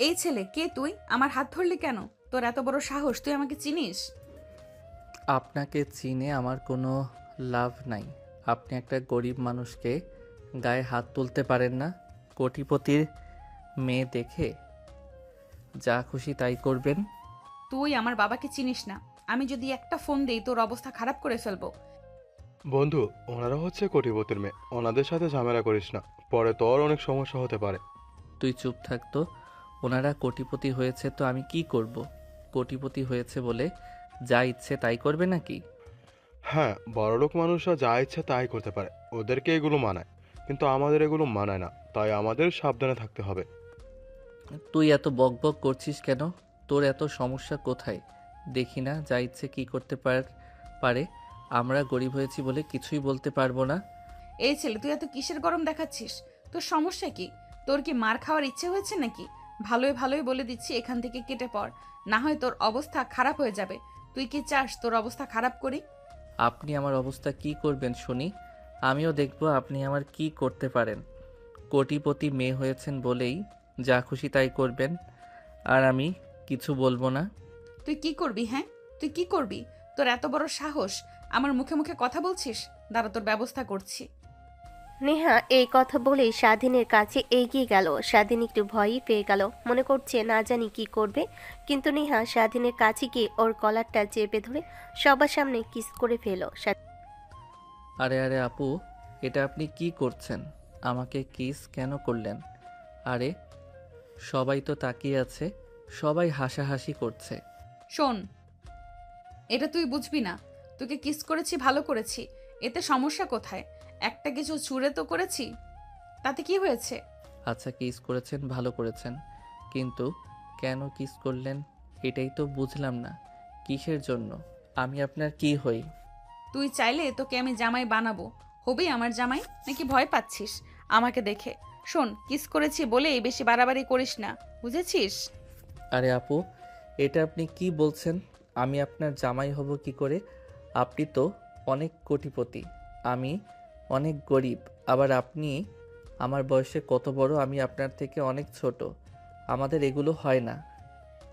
এই ছেলে কে তুই? আমার হাত ধরলি কেন? তোর এত বড় সাহস, তুই আমাকে চিনিস? আপনাকে চিনে আমার কোনো লাভ নাই। আপনি একটা গরিব মানুষকে গায়ে হাত তুলতে পারেন না। কোটিপতির মেয়ে দেখে যা খুশি তাই করবেন। তুই আমার বাবাকে চিনিস না। আমি যদি একটা ফোন দেই তোর অবস্থা খারাপ করে ফেলবো। বন্ধু, ওনারা হচ্ছে কোটিপতির মেয়ে, ওনাদের সাথে ঝামেলা করিস না, পরে তোর অনেক সমস্যা হতে পারে। তুই চুপ থাকতো। ওনারা কোটিপতি হয়েছে তো আমি কি করব? কোটিপতি হয়েছে বলে যা ইচ্ছে তাই করবে নাকি? হ্যাঁ, বড়লোক মানুষরা যা ইচ্ছে তাই করতে পারে, ওদেরকে এগুলো মানায়, কিন্তু আমাদের এগুলো মানায় না, তাই আমাদের সাবধানে থাকতে হবে। তুই এত বকবক করছিস কেন? তোর এত সমস্যা কোথায়? দেখি না যা ইচ্ছে কি করতে পারে। আমরা গরিব হয়েছি বলে কিছুই বলতে পারবো না। এই ছেলে তুই এত কিসের গরম দেখাচ্ছিস? তোর সমস্যা কি? তোর কি মার খাওয়ার ইচ্ছে হয়েছে নাকি? ভালোই ভালোই বলে দিচ্ছি, এখান থেকে কেটে পড়। না হয় তোর অবস্থা খারাপ হয়ে যাবে। তুই কি চাস তোর অবস্থা খারাপ করি? আপনি আমার অবস্থা কি করবেন শুনি? আমিও দেখব আপনি আমার কি করতে পারেন। কোটিপতি মেয়ে হয়েছেন বলেই যা খুশি তাই করবেন, আর আমি কিছু বলবো না। তুই কি করবি? হ্যাঁ, তুই কি করবি? তোর এত বড় সাহস, আমার মুখে মুখে কথা বলছিস? দাঁড়া, তোর ব্যবস্থা করছি। নেহা এই কথা বলেই স্বাধীনের কাছে এগিয়ে গেল। স্বাধীন একটু ভয়ই পেয়ে গেল, মনে করছে না জানি কি করবে। কিন্তু নেহা স্বাধীনের কাছে গিয়ে ওর কলারটা চেপে ধরে সবার সামনে কিস করে ফেল। আরে আরে আপু, এটা আপনি কি করছেন? আমাকে কিস কেন করলেন? আরে সবাই তো তাকিয়ে আছে, সবাই হাসাহাসি করছে। শোন, এটা তুই বুঝবি না। তোকে কিস করেছি, ভালো করেছি। এতে সমস্যা কোথায়? একটা কিছু ছুঁড়ে তো করেছি, তাতে কি হয়েছে? আচ্ছা কিস করেছেন, ভালো করেছেন, কিন্তু কেন কিস করলেন এটাই তো বুঝলাম না। কিসের জন্য? আমি আপনার কি হই? তুই চাইলে তোকে আমি জামাই বানাবো। হবি আমার জামাই, নাকি ভয় পাচ্ছিস আমাকে দেখে? শোন, কিস করেছি বলে বেশি বাড়াবাড়ি করিস না, বুঝেছিস? আরে আপু, এটা আপনি কি বলছেন? আমি আপনার জামাই হব কি করে? আপনি তো অনেক কোটিপতি, আমি অনেক গরিব। আবার আপনি আমার বয়সে কত বড়, আমি আপনার থেকে অনেক ছোট। আমাদের এগুলো হয় না।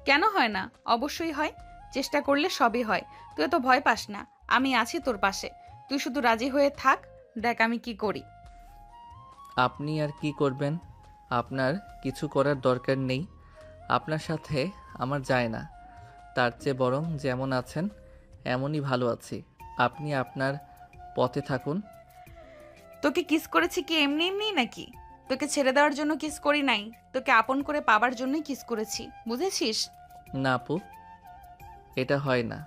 কেন হয় না? অবশ্যই হয়। চেষ্টা করলে সবই হয়। তুই এত ভয় পাস না, আমি আছি তোর পাশে। তুই শুধু রাজি হয়ে থাক, দেখ আমি কি করি। আপনি আর কি করবেন? আপনার কিছু করার দরকার নেই। আপনার সাথে আমার যায় না। তার চেয়ে বরং যেমন আছেন এমনই ভালো আছি। আপনি আপনার পথে থাকুন। তোকে কিস করেছি কি এমনি এমনি নাকি? তোকে ছেড়ে দেওয়ার জন্য কিস করি নাই, তোকে আপন করে পাবার জন্যই কিস করেছি, বুঝেছিস? না আপু, এটা হয় না।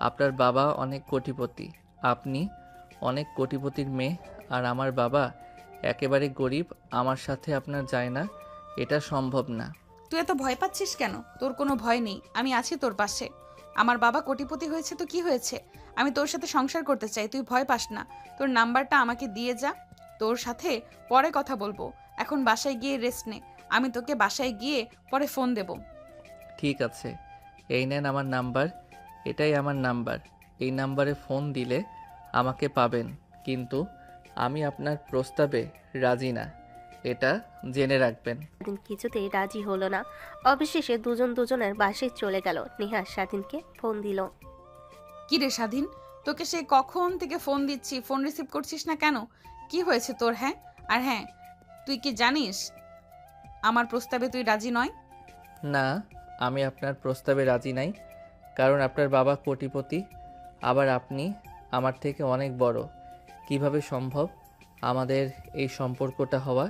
আপনার বাবা অনেক কোটিপতি, আপনি অনেক কোটিপতির মেয়ে, আর আমার বাবা একেবারে গরিব। আমার সাথে আপনার যায় না, এটা সম্ভব না। তুই এত ভয় পাচ্ছিস কেন? তোর কোনো ভয় নেই, আমি আছি তোর পাশে। আমার বাবা কোটিপতি হয়েছে তো কি হয়েছে? আমি তোর সাথে সংসার করতে চাই, তুই ভয় পাস না। তোর নাম্বারটা আমাকে দিয়ে যা, তোর সাথে পরে কথা বলবো। এখন বাসায় গিয়ে রেস্ট নে। আমি তোকে বাসায় গিয়ে পরে ফোন দেব। ঠিক আছে, এই নেন আমার নাম্বার। এটাই আমার নাম্বার। এই নাম্বারে ফোন দিলে আমাকে পাবেন, কিন্তু আমি আপনার প্রস্তাবে রাজি না, এটা জেনে রাখবেন। স্বাধীন কিছুতেই রাজি হলো না। অবশেষে দুজন দুজনের বাসায় চলে গেল। নেহা স্বাধীনকে ফোন দিল। কি রে স্বাধীন, তোকে সে কখন থেকে ফোন দিচ্ছি, ফোন রিসিভ করছিস না কেন? কি হয়েছে তোর? হ্যাঁ, আর হ্যাঁ, তুই কি জানিস আমার প্রস্তাবে তুই রাজি নয়? না, আমি আপনার প্রস্তাবে রাজি নাই, কারণ আপনার বাবা কোটিপতি, আবার আপনি আমার থেকে অনেক বড়। কিভাবে সম্ভব আমাদের এই সম্পর্কটা হওয়া?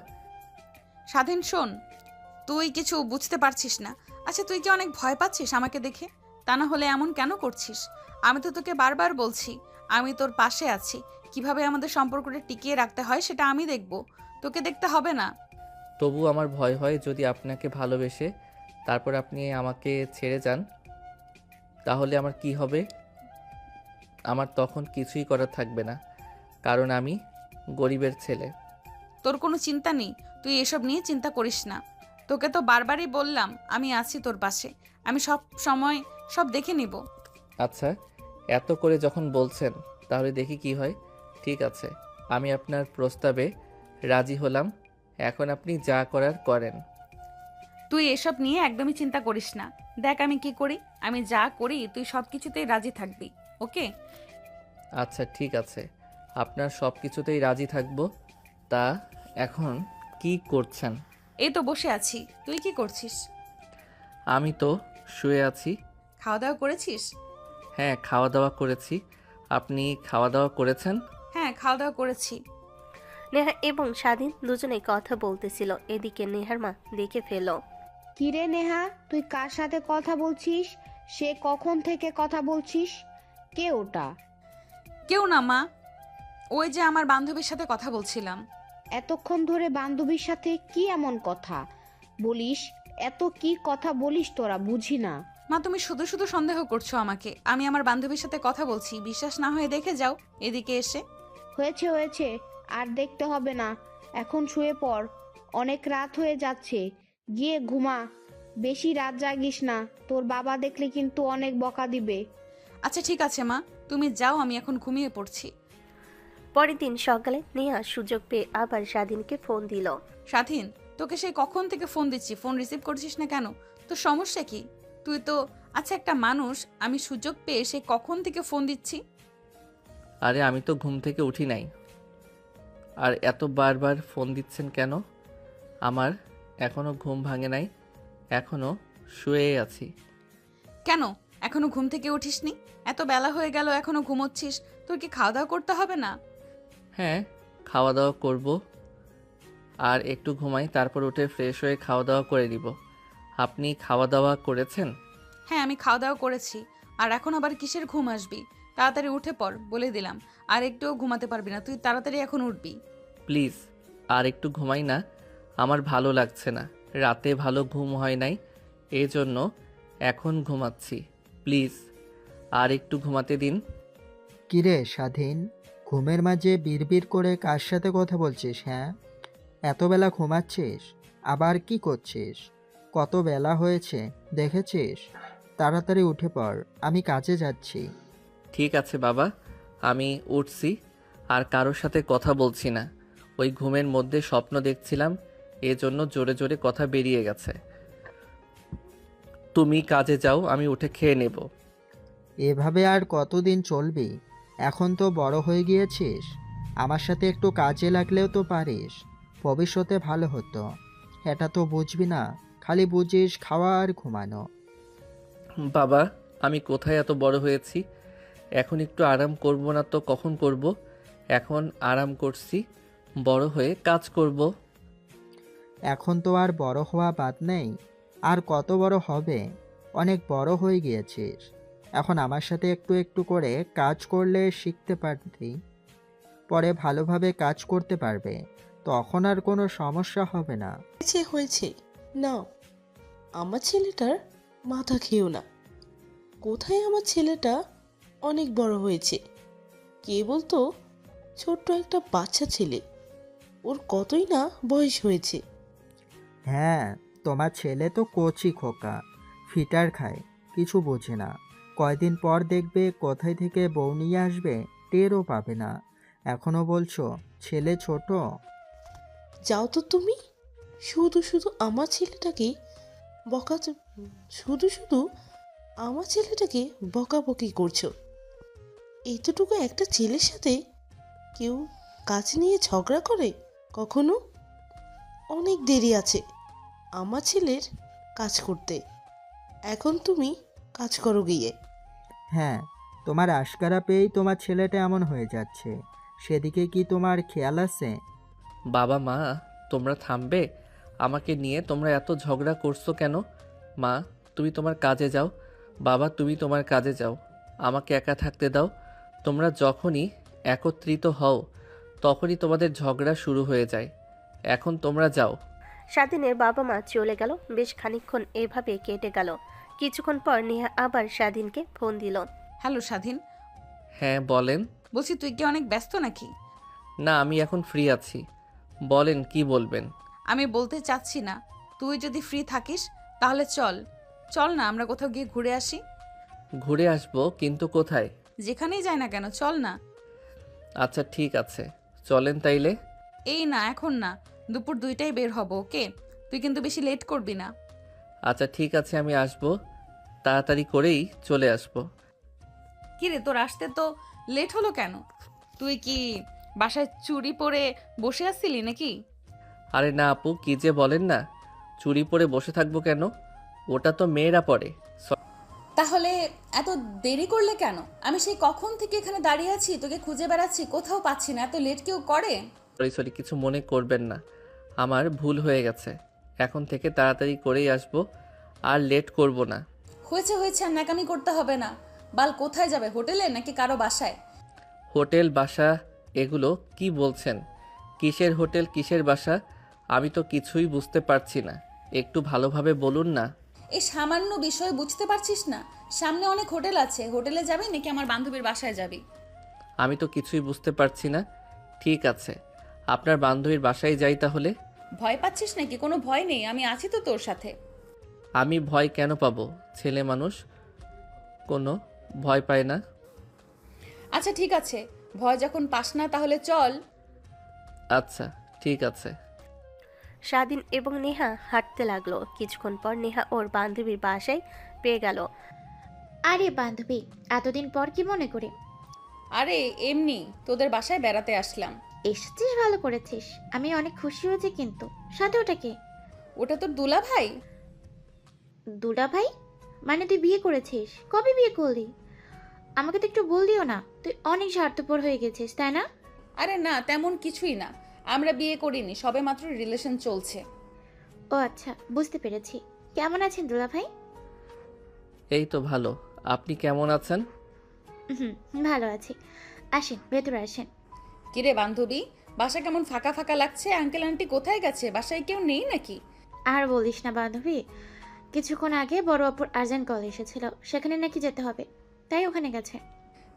স্বাধীন শোন, তুই কিছু বুঝতে পারছিস না। আচ্ছা, তুই কি অনেক ভয় পাচ্ছিস আমাকে দেখে? তা না হলে এমন কেন করছিস? আমি তো তোকে বারবার বলছি, আমি তোর পাশে আছি। কিভাবে আমাদের সম্পর্কটা টিকিয়ে রাখতে হয় সেটা আমি দেখব, তোকে দেখতে হবে না। তবু আমার ভয় হয় যদি আপনাকে ভালোবেসে তারপর আপনি আমাকে ছেড়ে যান, তাহলে আমার কি হবে? আমার তখন কিছুই করার থাকবে না, কারণ আমি গরিবের ছেলে। তোর কোনো চিন্তা নেই, তুই এসব নিয়ে চিন্তা করিস না। তোকে তো বারবারই বললাম আমি আছি তোর পাশে। আমি সব সময় সব দেখে নিব। আচ্ছা, এত করে যখন বলছেন তাহলে দেখি কি হয়। ঠিক আছে, আমি আপনার প্রস্তাবে রাজি হলাম। এখন আপনি যা করার করেন। তুই এসব নিয়ে একদমই চিন্তা করিস না। দেখ আমি কি করি, আমি যা করি তুই সব কিছুতেই রাজি থাকবি, ওকে? আচ্ছা ঠিক আছে, আপনার সব কিছুতেই রাজি থাকবো। তা এখন কি করছেন? এই তো বসে আছি, তুই কি করছিস? আমি তো শুয়ে আছি। খাওয়া দাওয়া করেছিস? হ্যাঁ, খাওয়া দাওয়া করেছি। আপনি খাওয়া দাওয়া করেছেন? হ্যাঁ, খাওয়া দাওয়া করেছি। নেহা এবং স্বাধীন দুজনেই কথা বলতেছিল। এদিকে নেহার মা দেখে ফেল। কিরে নেহা, তুই কার সাথে কথা বলছিস? সে কখন থেকে কথা বলছিস? কে ওটা? কেউ না মা, ওই যে আমার বান্ধবীর সাথে কথা বলছিলাম। এতক্ষণ ধরে বান্ধবীর সাথে কি এমন কথা বলিস? এত কি কথা বলিস তোরা, বুঝি না। মা তুমি শুধু শুধু সন্দেহ করছো আমাকে। আমি আমার বান্ধবীর সাথে কথা বলছি, বিশ্বাস না হয়ে দেখে যাও এদিকে এসে। হয়েছে হয়েছে, আর দেখতে হবে না। এখন শুয়ে পড়, অনেক রাত হয়ে যাচ্ছে। গিয়ে ঘুমা, বেশি রাত জাগিস না, তোর বাবা দেখলে কিন্তু অনেক বকা দিবে। আচ্ছা ঠিক আছে মা, তুমি যাও, আমি এখন ঘুমিয়ে পড়ছি। পরের দিন সকালে নেহা সুযোগ পেয়ে আবার স্বাধীনকে ফোন দিল। স্বাধীন, তোকে সেই কখন থেকে ফোন দিচ্ছি, ফোন রিসিভ করছিস না কেন? তোর সমস্যা কি? তুই তো আচ্ছা একটা মানুষ, আমি সুযোগ পেয়ে সে কখন থেকে ফোন দিচ্ছি। আরে আমি তো ঘুম থেকে উঠি নাই। আর এত বারবার ফোন দিচ্ছেন কেন? আমার এখনো ঘুম ভাঙে নাই, এখনো শুয়ে আছি। কেন এখনো ঘুম থেকে উঠিসনি? এত বেলা হয়ে গেল এখনো ঘুমোচ্ছিস, তোর কি খাওয়া দাওয়া করতে হবে না? হ্যাঁ, খাওয়া দাওয়া করব, আর একটু ঘুমাই, তারপর উঠে ফ্রেশ হয়ে খাওয়া দাওয়া করে দিব। আপনি খাওয়া দাওয়া করেছেন? হ্যাঁ আমি খাওয়া দাওয়া করেছি। আর এখন আবার কিসের ঘুম আসবি? তাড়াতাড়ি উঠে পড় বলে দিলাম। আর একটুও ঘুমাতে পারবি না, তুই তাড়াতাড়ি এখন উঠবি। প্লিজ আর একটু ঘুমাই না, আমার ভালো লাগছে না, রাতে ভালো ঘুম হয় নাই, এই জন্য এখন ঘুমাচ্ছি। প্লিজ আর একটু ঘুমাতে দিন। কিরে স্বাধীন, ঘুমের মাঝে বিড়বিড় করে কার সাথে কথা বলছিস? হ্যাঁ, এত বেলা ঘুমাচ্ছিস? আবার কি করছিস? কত বেলা হয়েছে দেখেছিস? তাড়াতাড়ি উঠে পড়, আমি কাজে যাচ্ছি। ঠিক আছে বাবা, আমি উঠছি, আর কারোর সাথে কথা বলছি না। ওই ঘুমের মধ্যে স্বপ্ন দেখছিলাম, এজন্য জোরে জোরে কথা বেরিয়ে গেছে। তুমি কাজে যাও, আমি উঠে খেয়ে নেব। এভাবে আর কতদিন চলবি? এখন তো বড় হয়ে গিয়েছিস, আমার সাথে একটু কাজে লাগলেও তো পারিস, ভবিষ্যতে ভালো হতো। এটা তো বুঝবি না, খালি বুঝিস খাওয়া আর ঘুমানো। বাবা, আমি কোথায় এত বড় হয়েছি? এখন একটু আরাম করব না তো কখন করব? এখন আরাম করছি, বড় হয়ে কাজ করব। এখন তো আর বড় হওয়া বাদ নেই, আর কত বড় হবে? অনেক বড় হয়ে গিয়েছিস, এখন আমার সাথে একটু একটু করে কাজ করলে শিখতে পারবি, পরে ভালোভাবে কাজ করতে পারবে, তখন আর কোনো সমস্যা হবে না। হয়েছে হয়েছে, নাও, আমার ছেলেটার মাথা খেও না। কোথায় আমার ছেলেটা অনেক বড় হয়েছে, কে বলতো ছোট্ট একটা বাচ্চা ছেলে, ওর কতই না বয়স হয়েছে। হ্যাঁ, তোমার ছেলে তো কচি খোকা, ফিটার খায়, কিছু বোঝে না। কয়দিন পর দেখবে কোথায় থেকে বউ নিয়ে আসবে, টেরও পাবে না। এখনো বলছো ছেলে ছোট? যাও তো তুমি, শুধু শুধু আমার ছেলেটাকে বকা শুধু শুধু আমার ছেলেটাকে বকাবকি করছো। এইটুকু একটা ছেলের সাথে কেউ কাজ নিয়ে ঝগড়া করে কখনো? অনেক দেরি আছে আমার ছেলের কাজ করতে, এখন তুমি কাজ করো গিয়ে। হ্যাঁ, তোমার আশকারা পেয়েই তোমার ছেলেটা এমন হয়ে যাচ্ছে, সেদিকে কি তোমার খেয়াল আছে? বাবা মা, তোমরা থামবে? আমাকে নিয়ে তোমরা এত ঝগড়া করছো কেন? মা, তুমি তোমার কাজে যাও, বাবা তুমি তোমার কাজে যাও, আমাকে একা থাকতে দাও। তোমরা যখনই একত্রিত হও তখনই তোমাদের ঝগড়া শুরু হয়ে যায়। এখন তোমরা যাও। স্বাধীনের বাবা মা চলে গেল। বেশ খানিকক্ষণ এভাবে কেটে গেল। কিছুক্ষণ পর নেহা আবার স্বাধীনকে ফোন দিল। হ্যালো স্বাধীন, হ্যাঁ বলেন। বলছি তুই কি অনেক ব্যস্ত নাকি? না, আমি এখন ফ্রি আছি, বলেন কি বলবেন। আমি বলতে চাচ্ছি না, তুই যদি ফ্রি থাকিস তাহলে চল চল না আমরা কোথাও গিয়ে ঘুরে আসি। ঘুরে আসবো, কিন্তু কোথায়? যেখানেই যাই না কেন, চল না। আচ্ছা ঠিক আছে, চলেন তাইলে। এই না, এখন না, দুপুর 2টায় বের হব, ওকে? তুই কিন্তু বেশি লেট করবি না। আচ্ছা ঠিক আছে, আমি আসবো, তাড়াতাড়ি করেই চলে আসবো। কিরে তোর আসতে তো লেট হলো কেন? তুই কি বাসায় চুরি পরে বসে আসছিলি নাকি? আরে না আপু, কি যে বলেন না, চুরি পরে বসে থাকবো কেন? ওটা তো মেয়েরা পরে। তাহলে এত দেরি করলে কেন? আমি সেই কখন থেকে এখানে দাঁড়িয়ে আছি, তোকে খুঁজে বেড়াচ্ছি, কোথাও পাচ্ছি না। এত লেট কেউ করে? সরি সরি, কিছু মনে করবেন না, আমার ভুল হয়ে গেছে। এখন থেকে তাড়াতাড়ি করেই আসবো, আর লেট করব না। হয়েছে হয়েছে, আর ন্যাকামি করতে হবে না। বাল কোথায় যাবে, হোটেলে নাকি কারো বাসায়? হোটেল বাসা এগুলো কি বলছেন? কিসের হোটেল কিসের বাসা? আমি তো কিছুই বুঝতে পারছি না, একটু ভালোভাবে বলুন না। এই সামান্য বিষয় বুঝতে পারছিস না? সামনে অনেক হোটেল আছে, হোটেলে যাবি নাকি আমার বান্ধবীর বাসায় যাবি? আমি তো কিছুই বুঝতে পারছি না। ঠিক আছে, আপনার বান্ধবীর বাসায় যাই তাহলে। ভয় পাচ্ছিস নাকি? কোনো ভয় নেই, আমি আছি তো তোর সাথে। আমি ভয় কেন পাবো? ছেলে মানুষ, কোনো ভয় পায় না। আচ্ছা ঠিক আছে, ভয় যখন পাস না তাহলে চল। আচ্ছা ঠিক আছে। স্বাধীন এবং নেহা হাঁটতে লাগলো। কিছুক্ষণ পর নেহা ওর বান্ধবীর বাসায় পেয়ে গেল। আরে বান্ধবী, এতদিন পর কি মনে করে? আরে এমনি তোদের বাসায় বেড়াতে আসলাম। এসেছিস, ভালো করেছিস। আমি অনেক খুশি হয়েছি, কিন্তু সাথে ওটাকে? ওটা তোর দুলা ভাই। দুলা ভাই? মানে তুই বিয়ে করেছিস? কবে বিয়ে করলি? আমাকে তো একটু বললিও না। তুই অনেক স্বার্থপর হয়ে গেছিস, তাই না? আরে না, তেমন কিছুই না, আমরা বিয়ে করিনি, সবে মাত্র রিলেশন চলছে। ও আচ্ছা, বুঝতে পেরেছি। কেমন আছেন দুলা ভাই? এই তো ভালো, আপনি কেমন আছেন? হুম, ভালো আছি। আসেন, ভেতরে আসেন। কিরে বান্ধবী, বাসা কেমন ফাঁকা ফাঁকা লাগছে? আঙ্কেল আন্টি কোথায় গেছে? বাসায় কেউ নেই নাকি? আর বলিস না বান্ধবী, কিছুক্ষণ আগে বড় অপুর আর্জেন্ট কল এসেছিল, সেখানে নাকি যেতে হবে, তাই ওখানে গেছে।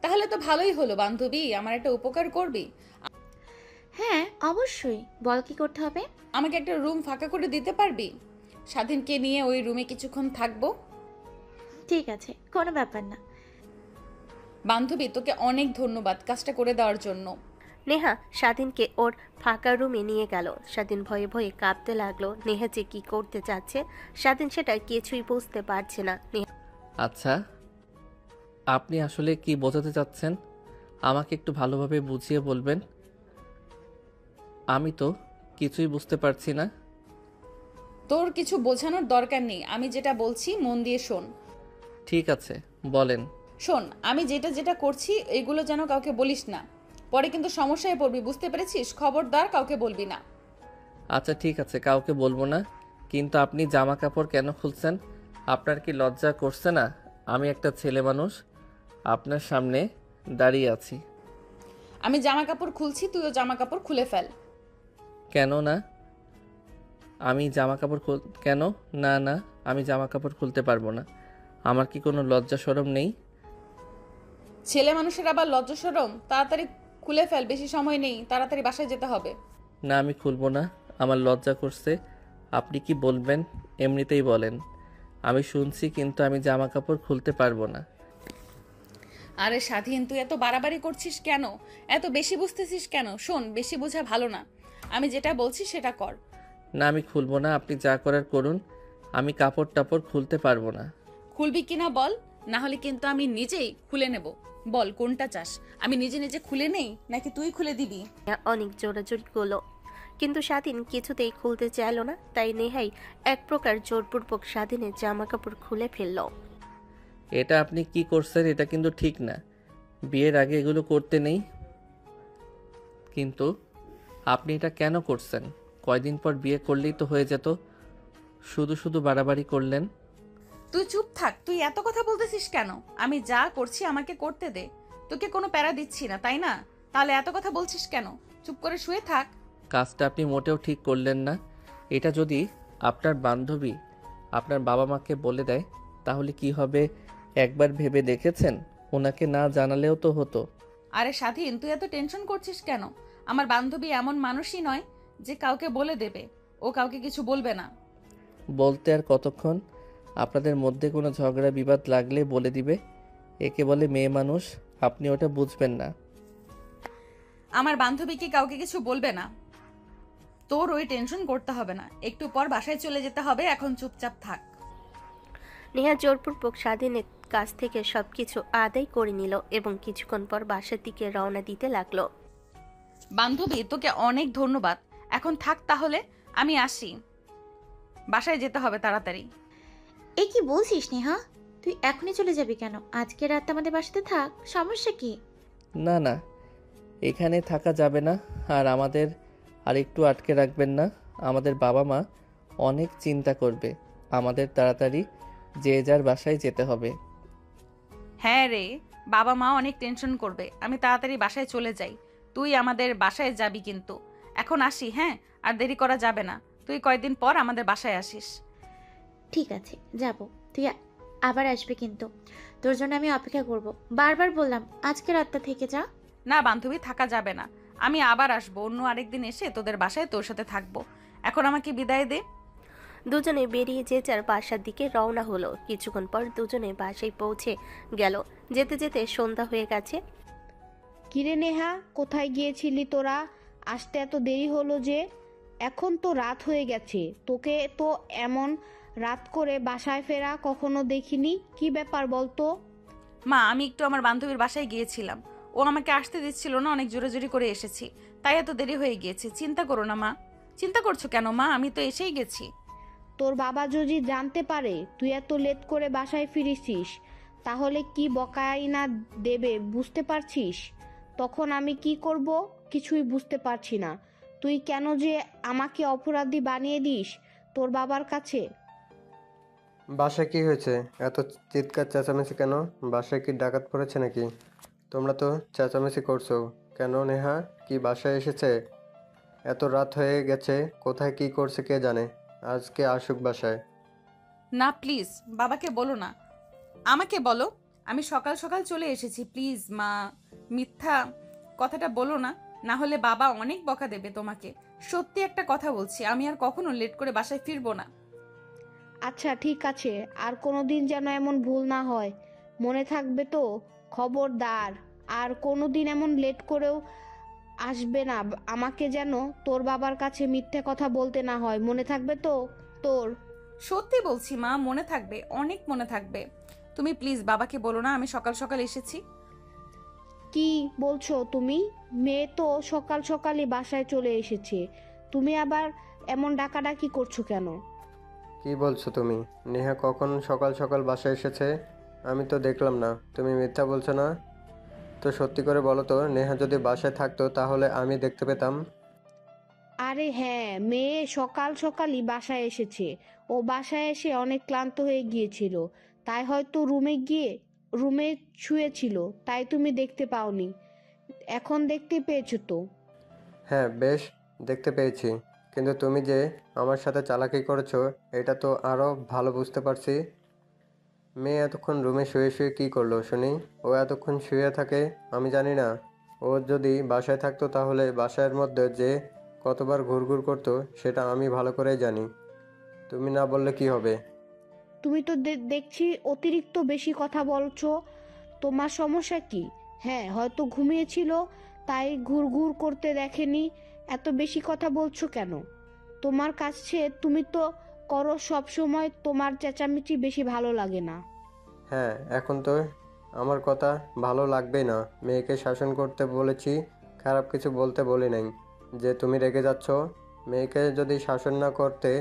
তাহলে তো ভালোই হলো বান্ধবী, আমার একটা উপকার করবি? হ্যাঁ অবশ্যই, বল কি করতে হবে? আমাকে একটা রুম ফাঁকা করে দিতে পারবি? স্বাধীনকে নিয়ে ওই রুমে কিছুক্ষণ থাকবো। ঠিক আছে, কোনো ব্যাপার না। বান্ধবী তোকে অনেক ধন্যবাদ কাজটা করে দেওয়ার জন্য। নেহা স্বাধীনকে ওর ফাঁকা রুমে নিয়ে গেল। স্বাধীন ভয়ে ভয়ে কাঁপতে লাগলো। নেহা যে কি করতে চাচ্ছে স্বাধীন সেটা কিছুই বুঝতে পারছে না। নেহা আচ্ছা, আপনি আসলে কি বোঝাতে চাচ্ছেন? আমাকে একটু ভালোভাবে বুঝিয়ে বলবেন। আমি তো কিছুই বুঝতে পারছি না। তোর কিছু বোঝানোর দরকার নেই, আমি যেটা বলছি মন দিয়ে শোন। ঠিক আছে, বলেন। শোন, আমি যেটা যেটা করছি এগুলো যেন কাউকে বলিস না, পরে কিন্তু সমস্যায় পড়বি, বুঝতে পেরেছিস? খবরদার কাউকে বলবি না। আচ্ছা ঠিক আছে, কাউকে বলবো না। কিন্তু আপনি জামা কাপড় কেন খুলছেন? আপনার কি লজ্জা করছে না? আমি একটা ছেলে মানুষ, আপনার সামনে দাঁড়িয়ে আছি। আমি জামা কাপড় খুলছি, তুইও জামা কাপড় খুলে ফেল। কেন না? আমি জামা কাপড় কেন? না না, আমি জামা কাপড় খুলতে পারবো না। আমার কি কোনো লজ্জা শরম নেই? ছেলে মানুষের আবার লজ্জা শরম? তাড়াতাড়ি খুলে ফেল, বেশি সময় নেই, তাড়াতাড়ি বাসায় যেতে হবে। না আমি খুলবো না, আমার লজ্জা করছে। আপনি কি বলবেন এমনিতেই বলেন। আমি শুনছি, কিন্তু আমি জামা কাপড় খুলতে পারবো না। আরে স্বাধীন, তুই এত বাড়াবাড়ি করছিস কেন? এত বেশি বুঝতেছিস কেন? শোন, বেশি বোঝা ভালো না, আমি যেটা বলছি সেটা কর। না আমি খুলবো না, আপনি যা করার করুন, আমি কাপড় টাপড় খুলতে পারবো না। খুলবি কিনা বল, না হলে কিন্তু আমি নিজেই খুলে নেব। বল কোনটা চাস, আমি নিজে নিজে খুলে নেই নাকি তুই খুলে দিবি? অনেক জোরাজোরি করলো, কিন্তু স্বাধীন কিছুতেই খুলতে চাইলো না। তাই নেহাই এক প্রকার জোরপূর্বক স্বাধীনের জামা কাপড় খুলে ফেললো। এটা আপনি কি করছেন? এটা কিন্তু ঠিক না, বিয়ের আগে এগুলো করতে নেই। কিন্তু আপনি এটা কেন করছেন? কয়দিন পর বিয়ে করলেই তো হয়ে যেত, শুধু শুধু বাড়াবাড়ি করলেন। তুই চুপ থাক, তুই এত কথা বলতেছিস কেন? আমি যা করছি আমাকে করতে দে, তোকে কোনো প্যারা দিচ্ছি না, তাই না? তাহলে এত কথা বলছিস কেন? চুপ করে শুয়ে থাক। কাজটা আপনি মোটেও ঠিক করলেন না। এটা যদি আপনার বান্ধবী আপনার বাবা মাকে বলে দেয় তাহলে কি হবে একবার ভেবে দেখেছেন? ওনাকে না জানালেও তো হতো। আরে স্বাধীন, তুই এত টেনশন করছিস কেন? আমার বান্ধবী এমন মানুষই নয় যে কাউকে বলে দেবে, ও কাউকে কিছু বলবে না। বলতে আর কতক্ষণ? আপনাদের মধ্যে কোনো ঝগড়া বিবাদ লাগলে বলে দিবে, একে বলে মেয়ে মানুষ। আপনি ওটা বুঝবেন না। আমার বান্ধবী কি কাউকে কিছু বলবে না, তোর ওই টেনশন করতে হবে না। একটু পর বাসায় চলে যেতে হবে, এখন চুপচাপ থাক। নেহা জোরপূর্বক স্বাধীনের কাছ থেকে সবকিছু আদায় করে নিল এবং কিছুক্ষণ পর বাসার দিকে রওনা দিতে লাগলো। বান্ধবী, তোকে অনেক ধন্যবাদ। এখন থাক তাহলে, আমি আসি, বাসায় যেতে হবে তাড়াতাড়ি। এ কি বলছিস নেহা? তুই এখনই চলে যাবি কেন? আজকে রাত আমাদের বাসাতে থাক, সমস্যা কি? না না, এখানে থাকা যাবে না। আর আমাদের আর একটু আটকে রাখবেন না। আমাদের বাবা মা অনেক চিন্তা করবে। আমাদের তাড়াতাড়ি যে যার বাসায় যেতে হবে। হ্যাঁ রে, বাবা মা অনেক টেনশন করবে। আমি তাড়াতাড়ি বাসায় চলে যাই, তুই আমাদের বাসায় যাবি কিন্তু। এখন আসি, হ্যাঁ, আর দেরি করা যাবে না। তুই কয়েকদিন পর আমাদের বাসায় আসিস। ঠিক আছে, যাব। তুই আবার আসবি কিন্তু। তোর জন্য আমি অপেক্ষা করব। বারবার বললাম আজকে রাতটা থেকে যা। না বান্ধবী, থাকা যাবে না। আমি আবার আসবো, অন্য আরেকদিন এসে তোদের বাসায় তোর সাথে থাকবো। এখন আমাকে বিদায় দে। দুজনে বেরিয়ে যে যার বাসার দিকে রওনা হলো। কিছুক্ষণ পর দুজনে বাসায় পৌঁছে গেল। যেতে যেতে সন্ধ্যা হয়ে গেছে। কিরে নেহা, কোথায় গিয়েছিলি তোরা? আসতে এত দেরি হলো যে? এখন তো রাত হয়ে গেছে, তোকে তো এমন রাত করে বাসায় ফেরা কখনো দেখিনি। কি ব্যাপার বলতো? মা, আমি একটু আমার বান্ধবীর বাসায় গিয়েছিলাম। ও আমাকে আসতে দিচ্ছিল না, অনেক জোরাজোরি করে এসেছি, তাই এত দেরি হয়ে গিয়েছে। চিন্তা করো না মা। চিন্তা করছো কেন মা? আমি তো এসেই গেছি। তোর বাবা যদি জানতে পারে তুই এত লেট করে বাসায় ফিরেছিস, তাহলে কি বকাই না দেবে বুঝতে পারছিস? তখন আমি কি করব কিছুই বুঝতে পারছি না। তুই কেন যে আমাকে অপরাধী বানিয়ে দিস তোর বাবার কাছে? বাসায় কি হয়েছে? এত চিৎকার চেঁচামেচি কেন? বাসায় কি ডাকাত পড়েছে নাকি? তোমরা তো চেঁচামেচি করছো কেন? নেহা কি বাসায় এসেছে? এত রাত হয়ে গেছে, কোথায় কি করছে কে জানে। আজকে আসুক বাসায়। না প্লিজ, বাবাকে বলো না, আমাকে বলো। আমি সকাল সকাল চলে এসেছি, প্লিজ মা। মিথ্যা কথাটা বলো না, না হলে বাবা অনেক বকা দেবে তোমাকে। সত্যি একটা কথা বলছি, আমি আর কখনো লেট করে বাসায় ফিরবো না। আচ্ছা ঠিক আছে, আর কোনোদিন যেন এমন ভুল না হয়, মনে থাকবে তো? খবরদার আর কোনোদিন এমন লেট করেও আসবে না। আমাকে যেন তোর বাবার কাছে মিথ্যে কথা বলতে না হয়, মনে থাকবে তো তোর? সত্যি বলছি মা, মনে থাকবে, অনেক মনে থাকবে। তুমি প্লিজ বাবাকে বলো না আমি সকাল সকাল এসেছি। কি বলছো তুমি? মেয়ে তো সকাল সকালই বাসায় চলে এসেছে, তুমি আবার এমন ডাকাডাকি করছো কেন? কি বলছো তুমি? নেহা কখন সকাল সকাল বাসায় এসেছে? আমি তো দেখলাম না। তুমি মিথ্যা বলছো না তো? সত্যি করে বলো তো, নেহা যদি বাসায় থাকতো তাহলে আমি দেখতে পেতাম। আরে হ্যাঁ, মেয়ে সকাল সকালই বাসায় এসেছে। ও বাসায় এসে অনেক ক্লান্ত হয়ে গিয়েছিল, তাই হয়তো রুমে শুয়েছিল, তাই তুমি দেখতে পাওনি। এখন দেখতে পেয়েছো তো? হ্যাঁ বেশ, দেখতে পেয়েছি। কিন্তু তুমি যে আমার সাথে চালাকি করেছো এটা তো আরও ভালো বুঝতে পারছি। মেয়ে এতক্ষণ রুমে শুয়ে শুয়ে কী করলো শুনি? ও এতক্ষণ শুয়ে থাকে আমি জানি না? ও যদি বাসায় থাকতো তাহলে বাসার মধ্যে যে কতবার ঘুরঘুর করতো সেটা আমি ভালো করেই জানি। তুমি না বললে কি হবে? তুমি তো দেখছি অতিরিক্ত বেশি কথা বলছো। তোমার সমস্যা কি? হ্যাঁ হয়তো ঘুমিয়েছিল, তাই ঘুরঘুর করতে দেখেনি। এত বেশি কথা বলছো কেন? তোমার কাছে তুমি তো করো সব সময়, তোমার চেঁচামেচি বেশি ভালো লাগে না? হ্যাঁ এখন তো আমার কথা ভালো লাগবেই না। মেয়েকে শাসন করতে বলেছি, খারাপ কিছু বলতে বলি নাই যে তুমি রেগে যাচ্ছ। মেয়েকে যদি শাসন না করতে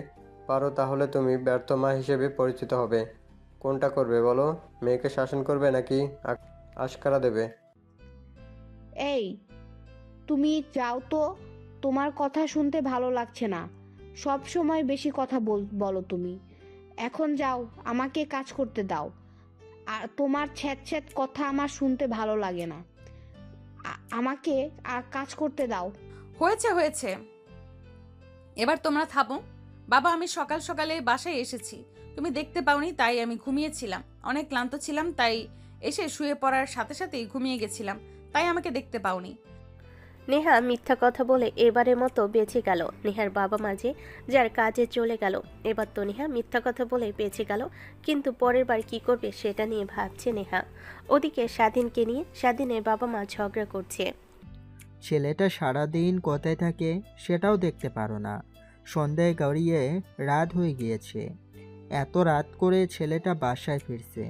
পারো তাহলে তুমি ব্যর্থ মা হিসেবে পরিচিত হবে। কোনটা করবে বলো? মেয়েকে শাসন করবে নাকি আশকারা দেবে? এই তুমি যাও তো, তোমার কথা শুনতে ভালো লাগছে না। সব সময় বেশি কথা বলো তুমি। এখন যাও, আমাকে কাজ করতে দাও। আর তোমার ছ্যাঁত ছ্যাঁত কথা আমার শুনতে ভালো লাগে না। আমাকে আর কাজ করতে দাও। হয়েছে হয়েছে, এবার তোমরা থামো। বাবা, আমি সকাল সকালে বাসায় এসেছি, তুমি দেখতে পাওনি, তাই আমি ঘুমিয়েছিলাম। অনেক ক্লান্ত ছিলাম, তাই এসে শুয়ে পড়ার সাথে সাথেই ঘুমিয়ে গেছিলাম, তাই আমাকে দেখতে পাওনি। নেহা মিথ্যা কথা বলে এবারের মতো বেঁচে গেল। নেহার বাবা মাঝে যার কাজে চলে গেল। এবার তো নেহা মিথ্যা কথা বলে বেঁচে গেল, কিন্তু পরের বার কি করবে সেটা নিয়ে ভাবছে নেহা। ওদিকে স্বাধীনকে নিয়ে স্বাধীনের বাবা মা ঝগড়া করছে। ছেলেটা সারাদিন কোথায় থাকে সেটাও দেখতে পারো না। সন্ধ্যায় গড়িয়ে রাত হয়ে গিয়েছে, এত রাত করে ছেলেটা বাসায় ফিরছে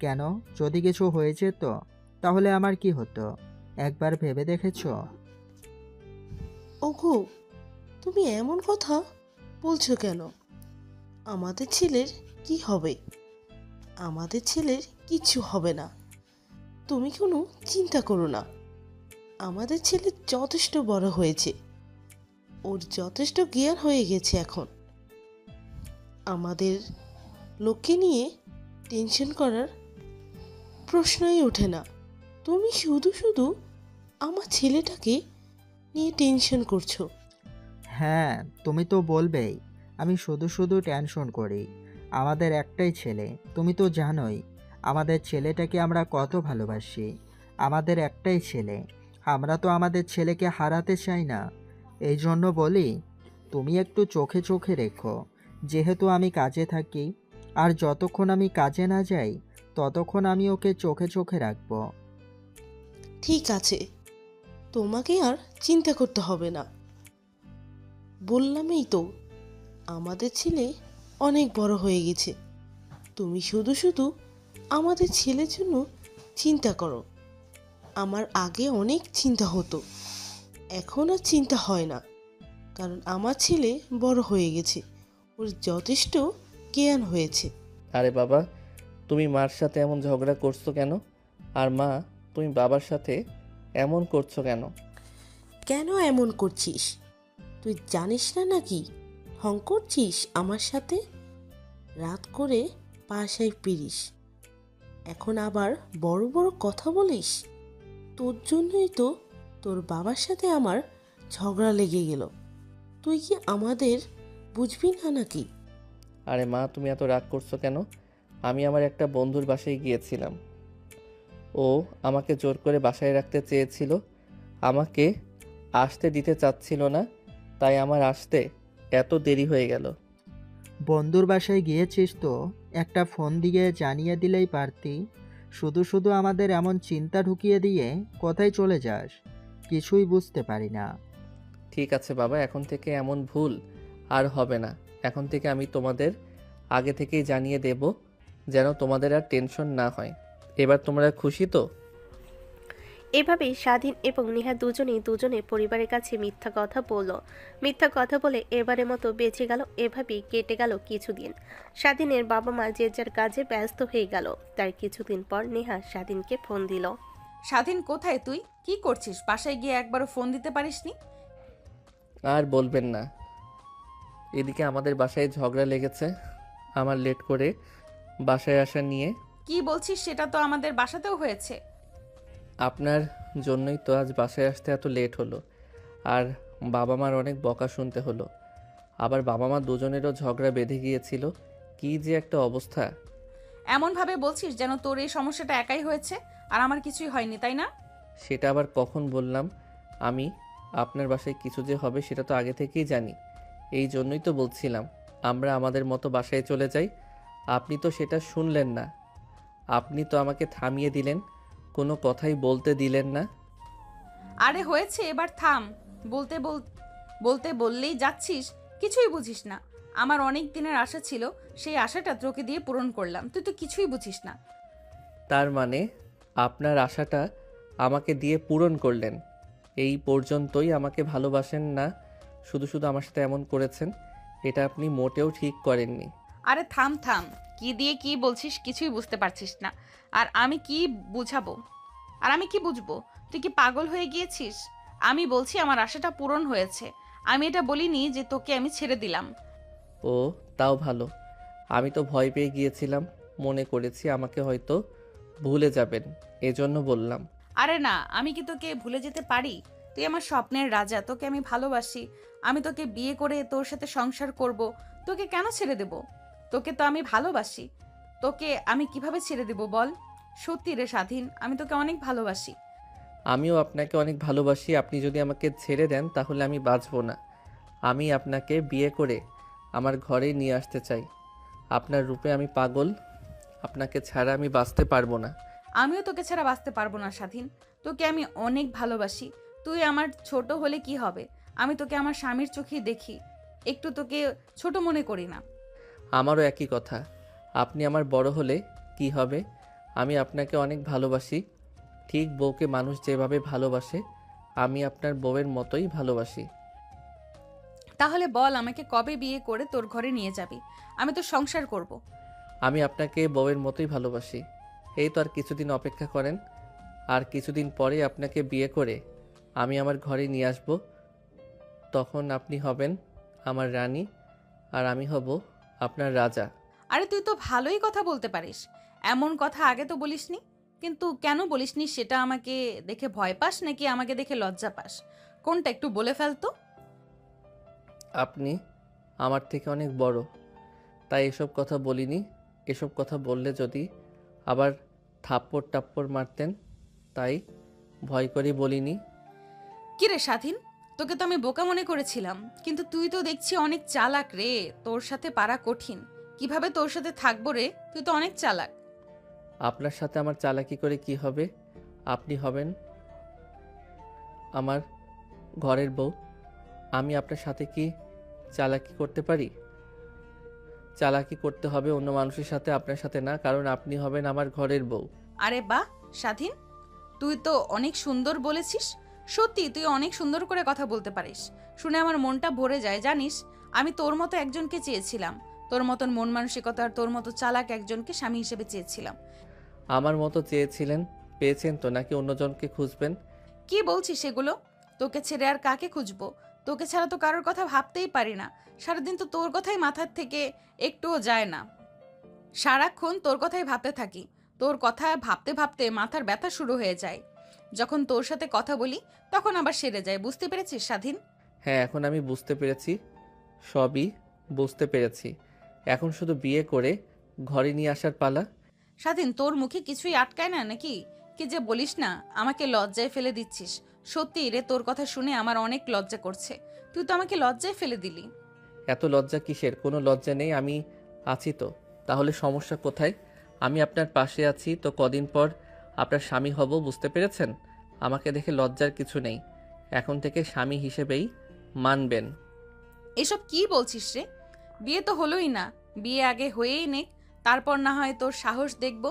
কেন? যদি কিছু হয়ে যেত তাহলে আমার কি হতো? একবার ভেবে দেখেছো? ওগো, তুমি এমন কথা বলছো কেন? আমাদের ছেলের কি হবে? আমাদের ছেলের কিচ্ছু হবে না, তুমি কোনো চিন্তা করো না। আমাদের ছেলে যথেষ্ট বড় হয়েছে, ওর যথেষ্ট জ্ঞান হয়ে গেছে। এখন আমাদের লোককে নিয়ে টেনশন করার প্রশ্নই ওঠে না। তুমি শুধু শুধু আমার ছেলেটাকে নিয়ে টেনশন করছো। হ্যাঁ, তুমি তো বলবেই আমি শুধু শুধু টেনশন করি। আমাদের একটাই ছেলে, তুমি তো জানোই আমাদের ছেলেটাকে আমরা কত ভালোবাসি। আমাদের একটাই ছেলে, আমরা তো আমাদের ছেলেকে হারাতে চাই না। এই জন্য বলি তুমি একটু চোখে চোখে রেখো। যেহেতু আমি কাজে থাকি, আর যতক্ষণ আমি কাজে না যাই ততক্ষণ আমি ওকে চোখে চোখে রাখবো। ঠিক আছে, তোমাকে আর চিন্তা করতে হবে না। বললামই তো, আমাদের ছেলে অনেক বড় হয়ে গেছে। তুমি শুধু শুধু আমাদের ছেলের জন্য চিন্তা করো। আমার আগে অনেক চিন্তা হতো, এখন আর চিন্তা হয় না, কারণ আমার ছেলে বড় হয়ে গেছে, ওর যথেষ্ট জ্ঞান হয়েছে। আরে বাবা, তুমি মার সাথে এমন ঝগড়া করছো কেন? আর মা, তুমি বাবার সাথে এমন করছো কেন? কেন এমন করছিস? তুই জানিস না নাকি ঢং করছিস আমার সাথে? রাত করে বাসায় ফিরিস, এখন আবার বড় বড় কথা বলিস। তোর জন্যই তো তোর বাবার সাথে আমার ঝগড়া লেগে গেল। তুই কি আমাদের বুঝবি না নাকি? আরে মা, তুমি এত রাগ করছো কেন? আমি আমার একটা বন্ধুর বাসায় গিয়েছিলাম। ও আমাকে জোর করে বাসায় রাখতে চেয়েছিল, আমাকে আসতে দিতে চাচ্ছিল না, তাই আমার আসতে এত দেরি হয়ে গেল। বন্ধুর বাসায় গিয়েছিস তো একটা ফোন দিয়ে জানিয়ে দিলেই পারতি। শুধু শুধু আমাদের এমন চিন্তা ঢুকিয়ে দিয়ে কোথায় চলে যাস কিছুই বুঝতে পারি না। ঠিক আছে বাবা, এখন থেকে এমন ভুল আর হবে না। এখন থেকে আমি তোমাদের আগে থেকেই জানিয়ে দেব, যেন তোমাদের আর টেনশন না হয়। এবার তোমরা খুশি তো? এভাবেই স্বাধীন এবং নেহা দুজনেই দুজনের পরিবারের কাছে মিথ্যা কথা বলল। মিথ্যা কথা বলে এবারের মতো বেঁচে গেল। এভাবেই কেটে গেল কিছুদিন। স্বাধীনের বাবা মা যে যার কাজে ব্যস্ত হয়ে গেল। তার কিছুদিন পর নেহা স্বাধীনকে ফোন দিল। স্বাধীন, কোথায় তুই? কি করছিস? বাসায় গিয়ে একবারও ফোন দিতে পারিসনি? আর বলবেন না, এদিকে আমাদের বাসায় ঝগড়া লেগেছে আমার লেট করে বাসায় আসা নিয়ে। কি বলছিস? সেটা তো আমাদের বাসাতেও হয়েছে। আপনার জন্যই তো আজ বাসায় আসতে এত লেট হলো, আর বাবা মার অনেক বকা শুনতে হলো। আবার বাবা মা দুজনেরও ঝগড়া বেঁধে গিয়েছিল। কি যে একটা অবস্থা! এমনভাবে বলছিস যেন তোর এই সমস্যাটা একাই হয়েছে আর আমার কিছুই হয়নি, তাই না? সেটা আবার কখন বললাম আমি? আপনার বাসায় কিছু যে হবে সেটা তো আগে থেকেই জানি। এই জন্যই তো বলছিলাম আমরা আমাদের মতো বাসায় চলে যাই। আপনি তো সেটা শুনলেন না। আপনি তো আমাকে থামিয়ে দিলেন, কোনো কথাই বলতে দিলেন না। আরে হয়েছে, এবার থাম। বলতে বলতে বললেই যাচ্ছিস, কিছুই বুঝিস না। আমার অনেক দিনের আশা ছিল, সেই আশাটা তোকে দিয়ে পূরণ করলাম, তুই তো কিছুই বুঝিস না। তার মানে আপনার আশাটা আমাকে দিয়ে পূরণ করলেন? এই পর্যন্তই আমাকে ভালোবাসেন না, শুধু শুধু আমার সাথে এমন করেছেন। এটা আপনি মোটেও ঠিক করেননি। আরে থাম থাম, কি দিয়ে কি বলছিস কিছুই বুঝতে পারছিস না। আর আমি কি বুঝাবো? আর আমি কি বুঝবো? তুই কি পাগল হয়ে গিয়েছিস? আমি বলছি আমার আশাটা পূরণ হয়েছে। আমি এটা বলিনি যে তোকে আমি ছেড়ে দিলাম। ও, তাও ভালো। আমি তো ভয় পেয়ে গিয়েছিলাম, মনে করেছি আমাকে হয়তো ভুলে যাবেন, এজন্য বললাম। আরে না, আমি কি তোকে ভুলে যেতে পারি? তুই আমার স্বপ্নের রাজা, তোকে আমি ভালোবাসি। আমি তোকে বিয়ে করে তোর সাথে সংসার করব। তোকে কেন ছেড়ে দেব? তোকে তো আমি ভালোবাসি। তোকে আমি কিভাবে ছেড়ে দেব বল? সত্যি রে স্বাধীন, আমি তোকে অনেক ভালোবাসি। আমিও আপনাকে অনেক ভালোবাসি। আপনি যদি আমাকে ছেড়ে দেন তাহলে আমি বাঁচব না। আমি আপনাকে বিয়ে করে আমার ঘরেই নিয়ে আসতে চাই। আপনার রূপে আমি পাগল, আপনাকে ছাড়া আমি বাঁচতে পারবো না। আমিও তোকে ছাড়া বাঁচতে পারবো না স্বাধীন। তোকে আমি অনেক ভালোবাসি। তুই আমার ছোট হলে কি হবে? আমি তোকে আমার স্বামীর চোখেই দেখি, একটু তোকে ছোট মনে করি না। আমারও একই কথা। আপনি আমার বড় হলে কি হবে? আমি আপনাকে অনেক ভালোবাসি। ঠিক বউকে মানুষ যেভাবে ভালোবাসে আমি আপনার বউয়ের মতোই ভালোবাসি। তাহলে বল আমাকে কবে বিয়ে করে তোর ঘরে নিয়ে যাবি? আমি তো সংসার করব। আমি আপনাকে বউয়ের মতোই ভালোবাসি। এই তো আর কিছুদিন অপেক্ষা করেন। আর কিছুদিন পরে আপনাকে বিয়ে করে আমি আমার ঘরে নিয়ে আসব। তখন আপনি হবেন আমার রানী আর আমি হব আপনার রাজা। আরে তুই তো ভালোই কথা বলতে পারিস, এমন কথা আগে তো বলিসনি। কিন্তু কেন বলিসনি সেটা? আমাকে দেখে ভয় পাস নাকি আমাকে দেখে লজ্জা পাস? কোনটা একটু বলে ফেলতো। আপনি আমার থেকে অনেক বড়, তাই এসব কথা বলিনি। এসব কথা বললে যদি আবার থাপ্পড় টাপ্পড় মারতেন, তাই ভয় করে বলিনি। কিরে স্বাধীন, তোকে তো আমি বোকা মনে করেছিলাম, কিন্তু তুই তো দেখছি অনেক চালাক রে। তোর সাথে পারা কঠিন। কিভাবে তোর সাথে থাকবো রে? তুই তো অনেক চালাক। আপনার সাথে আমার চালাকি করে কি হবে? আপনি হবেন আমার ঘরের বউ। আমি আপনার সাথে কি চালাকি করতে পারি? চালাকি করতে হবে অন্য মানুষের সাথে, আপনার সাথে না, কারণ আপনি হবেন আমার ঘরের বউ। আরে বাহ স্বাধীন, তুই তো অনেক সুন্দর বলেছিস। সত্যি তুই অনেক সুন্দর করে কথা বলতে পারিস। শুনে আমার মনটা ভরে যায়। জানিস, আমি তোর মতো একজনকে চেয়েছিলাম। তোর মতন মন মানসিকতা আর তোর মতো চালাক একজনকে স্বামী হিসেবে চেয়েছিলাম। আমার মতো চেয়েছিলেন, পেয়েছেন তো, নাকি অন্যজনকে খুঁজবেন? কি বলছিস এগুলো? তোকে ছেড়ে আর কাকে খুঁজবো? তোকে ছাড়া তো কারোর কথা ভাবতেই পারি না। সারাদিন তো তোর কথাই মাথার থেকে একটুও যায় না। সারাক্ষণ তোর কথাই ভাবতে থাকি। তোর কথা ভাবতে ভাবতে মাথার ব্যথা শুরু হয়ে যায়। যখন তোর সাথে কথা বলি তখন আবার সেরে যায়। বুঝতে পেরেছিস স্বাধীন? হ্যাঁ, এখন আমি বুঝতে পেরেছি, সবই বুঝতে পেরেছি। এখন শুধু বিয়ে করে ঘরে নিয়ে আসার পালা। স্বাধীন, তোর মুখে কিছুই আটকায় না নাকি? কি যে বলিস না, আমাকে লজ্জায় ফেলে দিচ্ছিস। সত্যি রে, তোর কথা শুনে আমার অনেক লজ্জা করছে। তুই তো আমাকে লজ্জায় ফেলে দিলি। এত লজ্জা কিসের? কোনো লজ্জা নেই, আমি আছি তো। তাহলে সমস্যা কোথায়? আমি আপনার পাশে আছি তো, কদিন পর আপনার স্বামী হব, বুঝতে পেরেছেন? আমাকে দেখে লজ্জার কিছু নেই। এখন থেকে স্বামী হিসেবেই মানবেন। এসব কি বলছিস রে? বিয়ে তো হলোই না। বিয়ে আগে হয়েই নেক, তারপর না হয় তোর সাহস দেখব।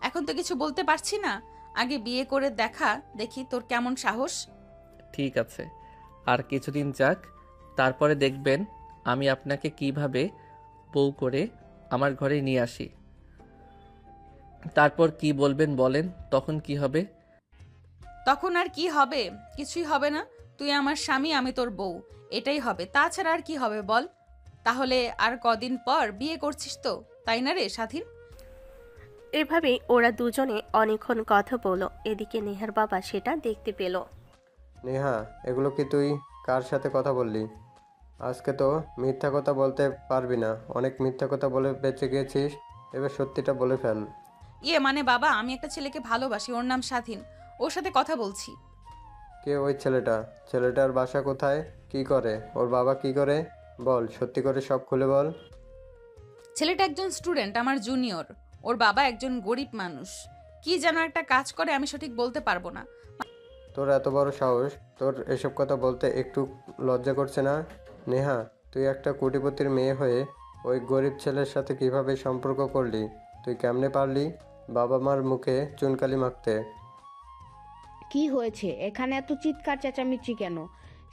এখন তো কিছু বলতে পারছি না। আগে বিয়ে করে দেখা, দেখি তোর কেমন সাহস। ঠিক আছে, আর কিছুদিন যাক, তারপরে দেখবেন আমি আপনাকে কিভাবে বউ করে আমার ঘরে নিয়ে আসি। তারপর কি বলবেন বলেন, তখন কি হবে? তখন আর কি হবে? কিছুই হবে না। তুই আমার স্বামী, আমি তোর বউ, এটাই হবে। তাছাড়া আর কি হবে বল? তাহলে আর কদিন পর বিয়ে করছিস তো, তাই না রে স্বাধীন? এভাবেই ওরা দুজনে অনেকক্ষণ কথা বলো। এদিকে নেহার বাবা সেটা দেখতে পেল। নেহা, এগুলো কি তুই কার সাথে কথা বললি? আজকে তো মিথ্যা কথা বলতে পারবি না। অনেক মিথ্যা কথা বলে বেঁচে গিয়েছিস, এবার সত্যিটা বলে ফেল। মানে বাবা, আমি একটা ছেলেকে ভালোবাসি, ওর নাম স্বাধীন। ওর সাথে কথা বলছি। কে ওই ছেলেটা? ছেলেটার বাসা কোথায়? কি করে? ওর বাবা কি করে? বল, সত্যি করে সব খুলে বল। ছেলেটা একজন স্টুডেন্ট, আমার জুনিয়র। ওর বাবা একজন গরিব মানুষ। কি যেন একটা কাজ করে, আমি সঠিক বলতে পারবো না। তোর এত বড় সাহস! তোর এসব কথা বলতে একটু লজ্জা করছে না? নেহা, তুই একটা কোটিপতির মেয়ে হয়ে ওই গরিব ছেলের সাথে কিভাবে সম্পর্ক করলি? তুই কেমনে পারলি বাবা মার মুখে চুনকালি মাখতে? কি হয়েছে? এখানে এত চিৎকার চেঁচামেচি কেন?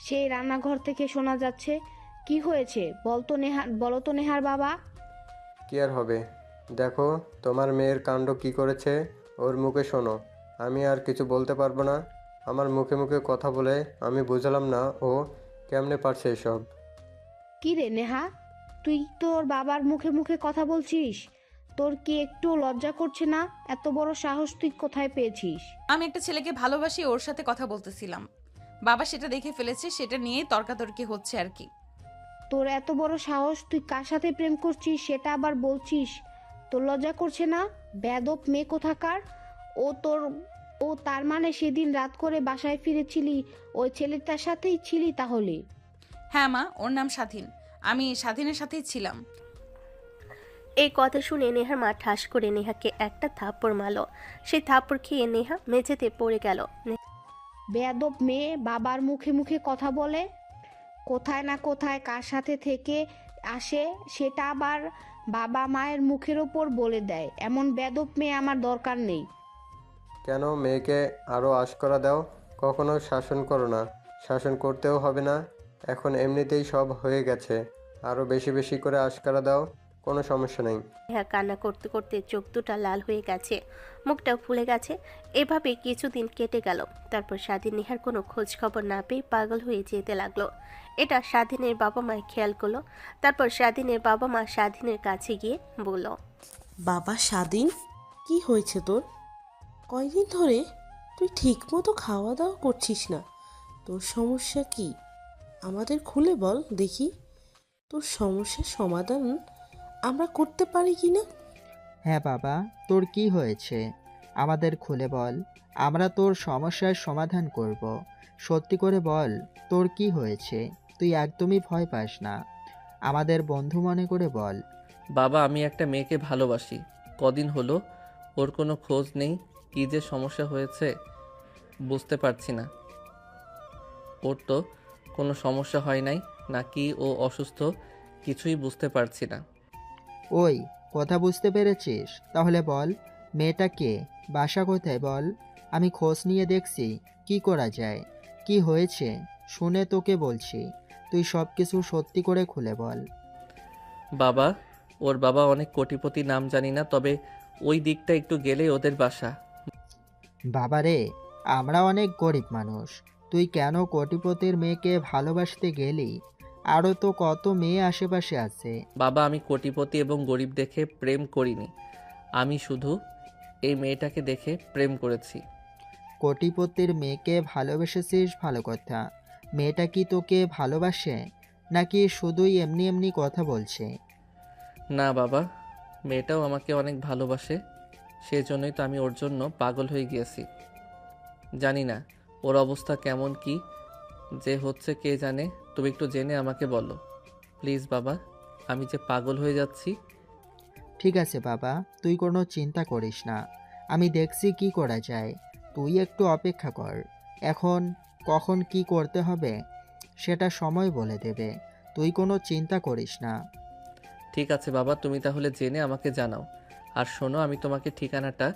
সেই রান্নাঘর থেকে শোনা যাচ্ছে। কি হয়েছে বলো তো নেহার বাবা। কি আর হবে? দেখো তোমার মেয়ের কাণ্ড কি করেছে, ওর মুখে শোনো। আমি আর কিছু বলতে পারবো না। আমার মুখে মুখে কথা বলে আমি বুঝলাম না ও কেমনে পারছে এসব। কি রে নেহা, তুই তোর বাবার মুখে মুখে কথা বলছিস? তোর কি একটু লজ্জা করছে না? এত বড় সাহস তুই কোথায় পেয়েছিস? আমি একটা ছেলেকে ভালোবাসি, ওর সাথে কথা বলতেছিলাম। বাবা সেটা দেখে ফেলেছে, সেটা নিয়ে তর্কাতর্কি হচ্ছে আর কি। তোর এত বড় সাহস, তুই কার সাথে প্রেম করছিস সেটা আবার বলছিস? তোর লজ্জা করছে না? বেয়াদব মেয়ে কোথাকার! ও তার মানে সেদিন রাত করে বাসায় ফিরেছিলি ওই ছেলেটার সাথেই ছিলি তাহলে? হ্যাঁ মা, ওর নাম স্বাধীন। আমি স্বাধীনের সাথেই ছিলাম। এই কথা শুনে নেহার মা ঠাস করে নেহাকে একটা থাপ্পড় মারল। সেই থাপ্পড় খেয়ে নেহা মেঝেতে পড়ে গেল। বেয়াদব মেয়ে, বাবার মুখে মুখে কথা বলে। কোথায় না কোথায় কার সাথে থেকে আসে সেটা আবার বাবা মায়ের মুখের ওপর বলে দেয়। এমন বেদব মেয়ে আমার দরকার নেই। কেন মেয়েকে আরও আশকরা দাও? কখনো শাসন করো না। শাসন করতেও হবে না, এখন এমনিতেই সব হয়ে গেছে। আরও বেশি বেশি করে আশকারা দাও, কোনো সমস্যা নেই। নেহা কান্না করতে করতে চোখ দুটা লাল হয়ে গেছে, মুখটাও ফুলে গেছে। এভাবে কিছুদিন কেটে গেল। তারপর স্বাধীন নেহার কোনো খোঁজ খবর না পেয়ে পাগল হয়ে যেতে লাগলো। এটা স্বাধীনের বাবা মা খেয়াল করলো। তারপর স্বাধীনের বাবা মা স্বাধীনের কাছে গিয়ে বলল, বাবা স্বাধীন, কি হয়েছে তোর? কয়দিন ধরে তুই ঠিক মতো খাওয়া দাওয়া করছিস না। তোর সমস্যা কি আমাদের খুলে বল দেখি। তোর সমস্যার সমাধান আমরা করতে পারি কি না। হ্যাঁ বাবা, তোর কি হয়েছে আমাদের খুলে বল, আমরা তোর সমস্যার সমাধান করব। সত্যি করে বল, তোর কি হয়েছে? তুই একদমই ভয় পাস না, আমাদের বন্ধু মনে করে বল। বাবা, আমি একটা মেয়েকে ভালোবাসি। কদিন হলো ওর কোনো খোঁজ নেই। কী যে সমস্যা হয়েছে বুঝতে পারছি না। ওর তো কোনো সমস্যা হয় নাই, নাকি ও অসুস্থ, কিছুই বুঝতে পারছি না। ওই, কথা বুঝতে পেরেছিস? তাহলে বল, মেয়েটা কে, বাসা কোথায় বল। আমি খোঁজ নিয়ে দেখছি কি করা যায়। কি হয়েছে শুনে তোকে বলছি, তুই সব কিছু সত্যি করে খুলে বল। বাবা, ওর বাবা অনেক কোটিপতি, নাম জানি না, তবে ওই দিকটা একটু গেলেই ওদের বাসা। বাবারে, আমরা অনেক গরিব মানুষ, তুই কেন কোটিপতির মেয়েকে ভালোবাসতে গেলি? আরও তো কত মেয়ে আশেপাশে আছে। বাবা, আমি কোটিপতি এবং গরিব দেখে প্রেম করিনি। আমি শুধু এই মেয়েটাকে দেখে প্রেম করেছি। কোটিপতির মেয়েকে ভালোবেসেছিস ভালো কথা, মেয়েটা কি তোকে ভালোবাসে নাকি শুধুই এমনি এমনি কথা বলছে? না বাবা, মেয়েটাও আমাকে অনেক ভালোবাসে, সেজন্যই তো আমি ওর জন্য পাগল হয়ে গিয়েছি। জানি না ওর অবস্থা কেমন, কি যে হচ্ছে কে জানে। তুমি একটু জেনে আমাকে বলো প্লিজ বাবা, আমি যে পাগল হয়ে যাচ্ছি। ঠিক আছে বাবা, তুই কোনো চিন্তা করিস না, আমি দেখছি কি করা যায়। তুই একটু অপেক্ষা কর, এখন কখন কি করতে হবে সেটা সময় বলে দেবে। তুই কোনো চিন্তা করিস না। ঠিক আছে বাবা, তুমি তাহলে জেনে আমাকে জানাও। আর শোনো, আমি তোমাকে ঠিকানাটা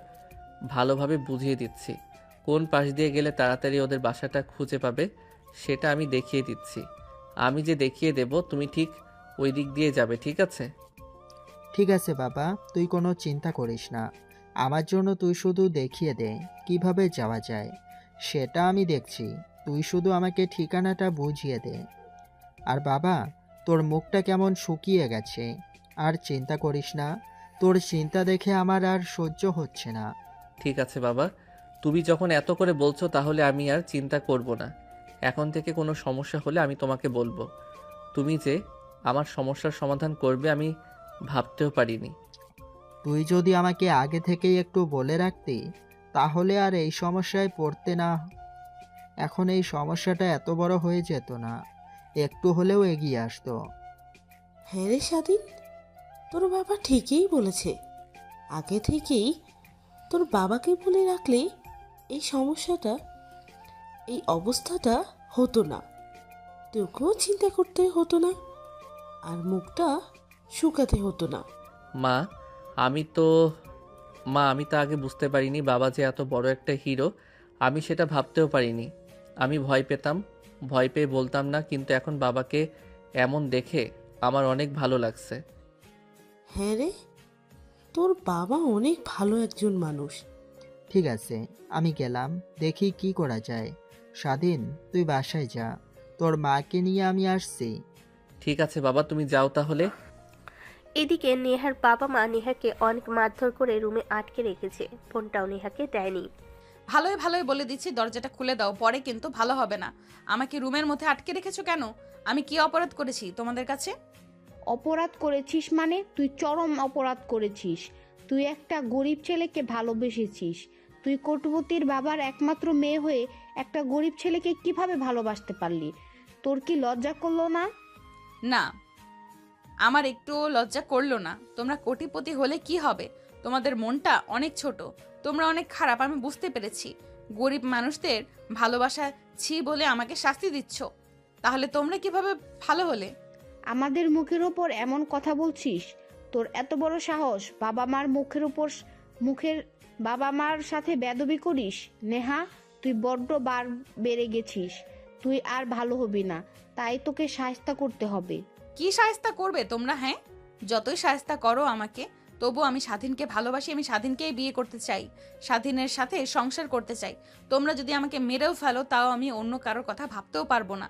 ভালোভাবে বুঝিয়ে দিচ্ছি। কোন পাশ দিয়ে গেলে তাড়াতাড়ি ওদের বাসাটা খুঁজে পাবে সেটা আমি দেখিয়ে দিচ্ছি। আমি যে দেখিয়ে দেব তুমি ঠিক ওই দিক দিয়ে যাবে, ঠিক আছে? ঠিক আছে বাবা, তুই কোনো চিন্তা করিস না, আমার জন্য তুই শুধু দেখিয়ে দে কিভাবে যাওয়া যায়, সেটা আমি দেখছি। তুই শুধু আমাকে ঠিকানাটা বুঝিয়ে দে। আর বাবা, তোর মুখটা কেমন শুকিয়ে গেছে, আর চিন্তা করিস না, তোর চিন্তা দেখে আমার আর সহ্য হচ্ছে না। ঠিক আছে বাবা, তুমি যখন এত করে বলছো তাহলে আমি আর চিন্তা করব না। এখন থেকে কোনো সমস্যা হলে আমি তোমাকে বলবো। তুমি যে আমার সমস্যার সমাধান করবে আমি ভাবতেও পারিনি। তুই যদি আমাকে আগে থেকেই একটু বলে রাখতি তাহলে আর এই সমস্যায় পড়তে না, এখন এই সমস্যাটা এত বড় হয়ে যেত না, একটু হলেও এগিয়ে আসতো। হ্যাঁ রে স্বাধীন, তোর বাবা ঠিকই বলেছে। আগে থেকেই তোর বাবাকে বলে রাখলে এই সমস্যাটা, এই অবস্থাটা হতো না। তোকেও চিন্তা করতে হতো না, আর মুখটা শুকাতে হতো না। মা, আমি তো আমি তো আগে বুঝতে পারিনি বাবা যে এত বড় একটা হিরো। আমি সেটা ভাবতেও পারিনি। আমি ভয় পেতাম, ভয় পেয়ে বলতাম না, কিন্তু এখন বাবাকে এমন দেখে আমার অনেক ভালো লাগছে। হ্যাঁ রে, তোর বাবা অনেক ভালো একজন মানুষ। ঠিক আছে, আমি গেলাম, দেখি কি করা যায়। স্বাধীন, তুই বাসায় যা, তোর মাকে নিয়ে আমি আসছি। ঠিক আছে বাবা, তুমি যাও তাহলে। এদিকে নেহার বাবা মা নেহাকে অনেক মারধর করে রুমে আটকে রেখেছে, ফোনটাও নেহাকে দেয়নি। ভালোই ভালোই বলে দিচ্ছি, দরজাটা খুলে দাও, পরে কিন্তু ভালো হবে না। আমাকে রুমের মধ্যে আটকে রেখেছো কেন? আমি কি অপরাধ করেছি তোমাদের কাছে? অপরাধ করেছিস মানে? তুই চরম অপরাধ করেছিস। তুই একটা গরিব ছেলেকে ভালোবেসেছিস। তুই কোটিপতির বাবার একমাত্র মেয়ে হয়ে একটা গরিব ছেলেকে কিভাবে ভালোবাসতে পারলি? তোর কি লজ্জা করলো না? না, আমার একটুও লজ্জা করলো না। তোমরা কোটিপতি হলে কি হবে? তোমাদের মনটা অনেক ছোট, তোমরা অনেক খারাপ, আমি বুঝতে পেরেছি। গরিব মানুষদের ভালোবাসা ছি বলে আমাকে শাস্তি দিচ্ছ। তাহলে তোমরা কিভাবে ভালো হলে? আমাদের মুখের ওপর এমন কথা বলছিস? তোর এত বড় সাহস বাবা মার মুখের বাবা মার সাথে বেয়াদবি করিস? নেহা, তুই বড্ড বার বেড়ে গেছিস। তুই আর ভালো হবি না, তাই তোকে শায়েস্তা করতে হবে। কি শায়েস্তা করবে তোমরা? হ্যাঁ, যতই শায়েস্তা করো আমাকে, তবু আমি স্বাধীনকে ভালোবাসি। আমি স্বাধীনকেই বিয়ে করতে চাই, স্বাধীনের সাথে সংসার করতে চাই। তোমরা যদি আমাকে মেরেও ফেলো, তাও আমি অন্য কারোর কথা ভাবতেও পারবো না।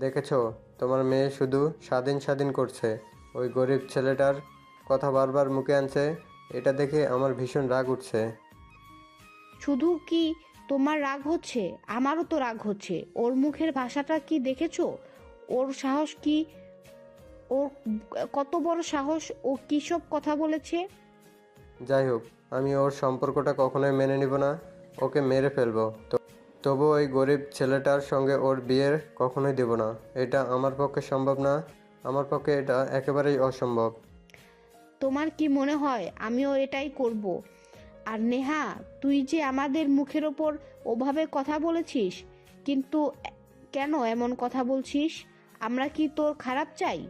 দেখেছো, তোমার মেয়ে শুধু স্বাধীন স্বাধীন করছে, ওই গরিব ছেলেটার কথা বারবার মুখে আনছে। এটা দেখে আমার ভীষণ রাগ উঠছে। শুধু কি তোমার রাগ হচ্ছে? আমারও তো রাগ হচ্ছে। ওর মুখের ভাষাটা কি দেখেছো? ওর সাহস কি? ওর কত বড় সাহস! ও কী সব কথা বলেছে! যাই হোক, আমি ওর সম্পর্কটা কখনোই মেনে নিব না, ওকে মেরে ফেলবো। তবু ওই গরিব ছেলেটার সঙ্গে ওর বিয়ের কখনোই দেব না। এটা আমার পক্ষে সম্ভব না, আমার পক্ষে এটা একেবারেই অসম্ভব। তোমার কি মনে হয় আমিও এটাই করব? আর নেহা, তুই যে আমাদের মুখের ওপর ওভাবে কথা বলেছিস, কিন্তু কেন এমন কথা বলছিস? আমরা কি তোর খারাপ চাই?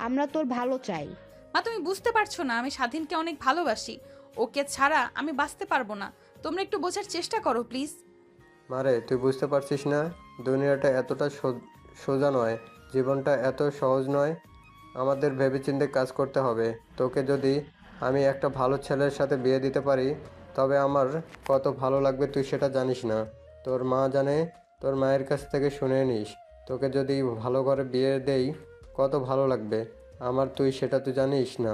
আমরা তোর ভালো চাই। মা, তুমি বুঝতে পারছো না, আমি স্বাধীনকে অনেক ভালোবাসি। ওকে ছাড়া আমি বাঁচতে পারবো না। তোমরা একটু বোঝার চেষ্টা করো প্লিজ। মারে, তুই বুঝতে পারছিস না? দুনিয়াটা এতটা সোজা নয়, জীবনটা এত সহজ নয়। আমাদের ভেবেচিন্তে কাজ করতে হবে। তোকে যদি আমি একটা ভালো ছেলের সাথে বিয়ে দিতে পারি, তবে আমার কত ভালো লাগবে তুই সেটা জানিস না। তোর মা জানে, তোর মায়ের কাছ থেকে শুনে নিস। তোকে যদি ভালো করে বিয়ে দেই কত ভালো লাগবে আমার, তুই সেটা তুই জানিস না।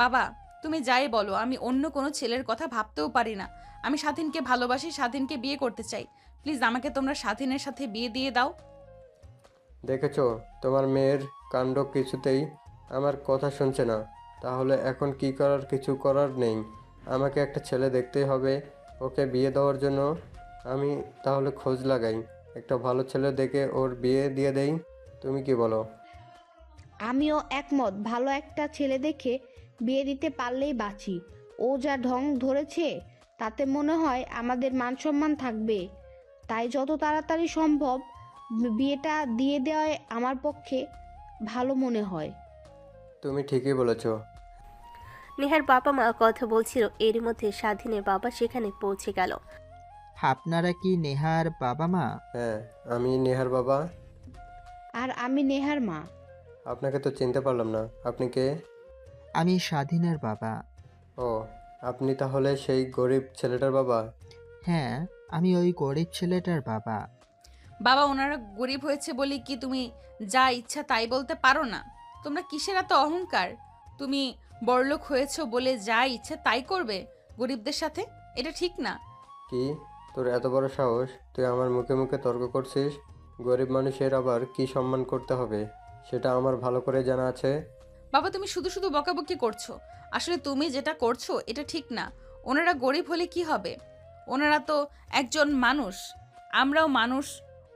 বাবা, তুমি যাই বলো, আমি অন্য কোনো ছেলের কথা ভাবতেও পারি না। আমি স্বাধীনকে ভালোবাসি, স্বাধীনকে বিয়ে করতে চাই। প্লিজ আমাকে তোমরা স্বাধীনের সাথে বিয়ে দিয়ে দাও। দেখেছো, তোমার মেয়ের কাণ্ড কিছুতেই আমার কথা শুনছে না। তাহলে এখন কি করার? কিছু করার নেই। আমাকে একটা ছেলে দেখতেই হবে ওকে বিয়ে দেওয়ার জন্য। আমি তাহলে খোঁজ লাগাই, একটা ভালো ছেলে দেখে ওর বিয়ে দিয়ে দেই। তুমি কি বলো? আমিও একমত। ভালো একটা ছেলে দেখে বিয়ে দিতে পারলেই বাঁচি। ও যা ঢং ধরেছে, তাতে মনে হয় আমাদের মান সম্মান থাকবে। তাই যত তাড়াতাড়ি সম্ভব বিয়েটা দিয়ে দেওয়াই আমার পক্ষে ভালো মনে হয়। তুমি ঠিকই বলেছো। নেহার বাবা মা কথা বলছিল, এর মধ্যে স্বাধীনের বাবা সেখানে পৌঁছে গেল। আপনারা কি নেহার বাবা মা? হ্যাঁ, আমি নেহার বাবা। আর আমি নেহার মা। আপনাকে তো চিনতে পারলাম না, আপনি কে? আমি স্বাধীনের বাবা। ও, আপনি তাহলে সেই গরিব ছেলেটার বাবা? হ্যাঁ, আমি ওই গরিব ছেলেটার বাবা। বাবা, ওনারা গরিব হয়েছে বলে কি তুমি যা ইচ্ছা তাই বলতে পারো না? তোমরা কিসের এত অহংকার? তুমি বড়লোক হয়েছো বলে যা ইচ্ছে তাই করবে গরিবদের সাথে? এটা ঠিক না। কি, তোর এত বড় সাহস? তুই আমার মুখে মুখে তর্ক করছিস? গরিব মানুষের আবার কি সম্মান করতে হবে সেটা আমার ভালো করে জানা আছে। বাবা, তুমি শুধু শুধু বকাবকি করছো। আসলে তুমি যেটা করছো এটা ঠিক না। ওনারা গরিব হলে কি হবে? ওনারা তো একজন মানুষ, আমরাও মানুষ,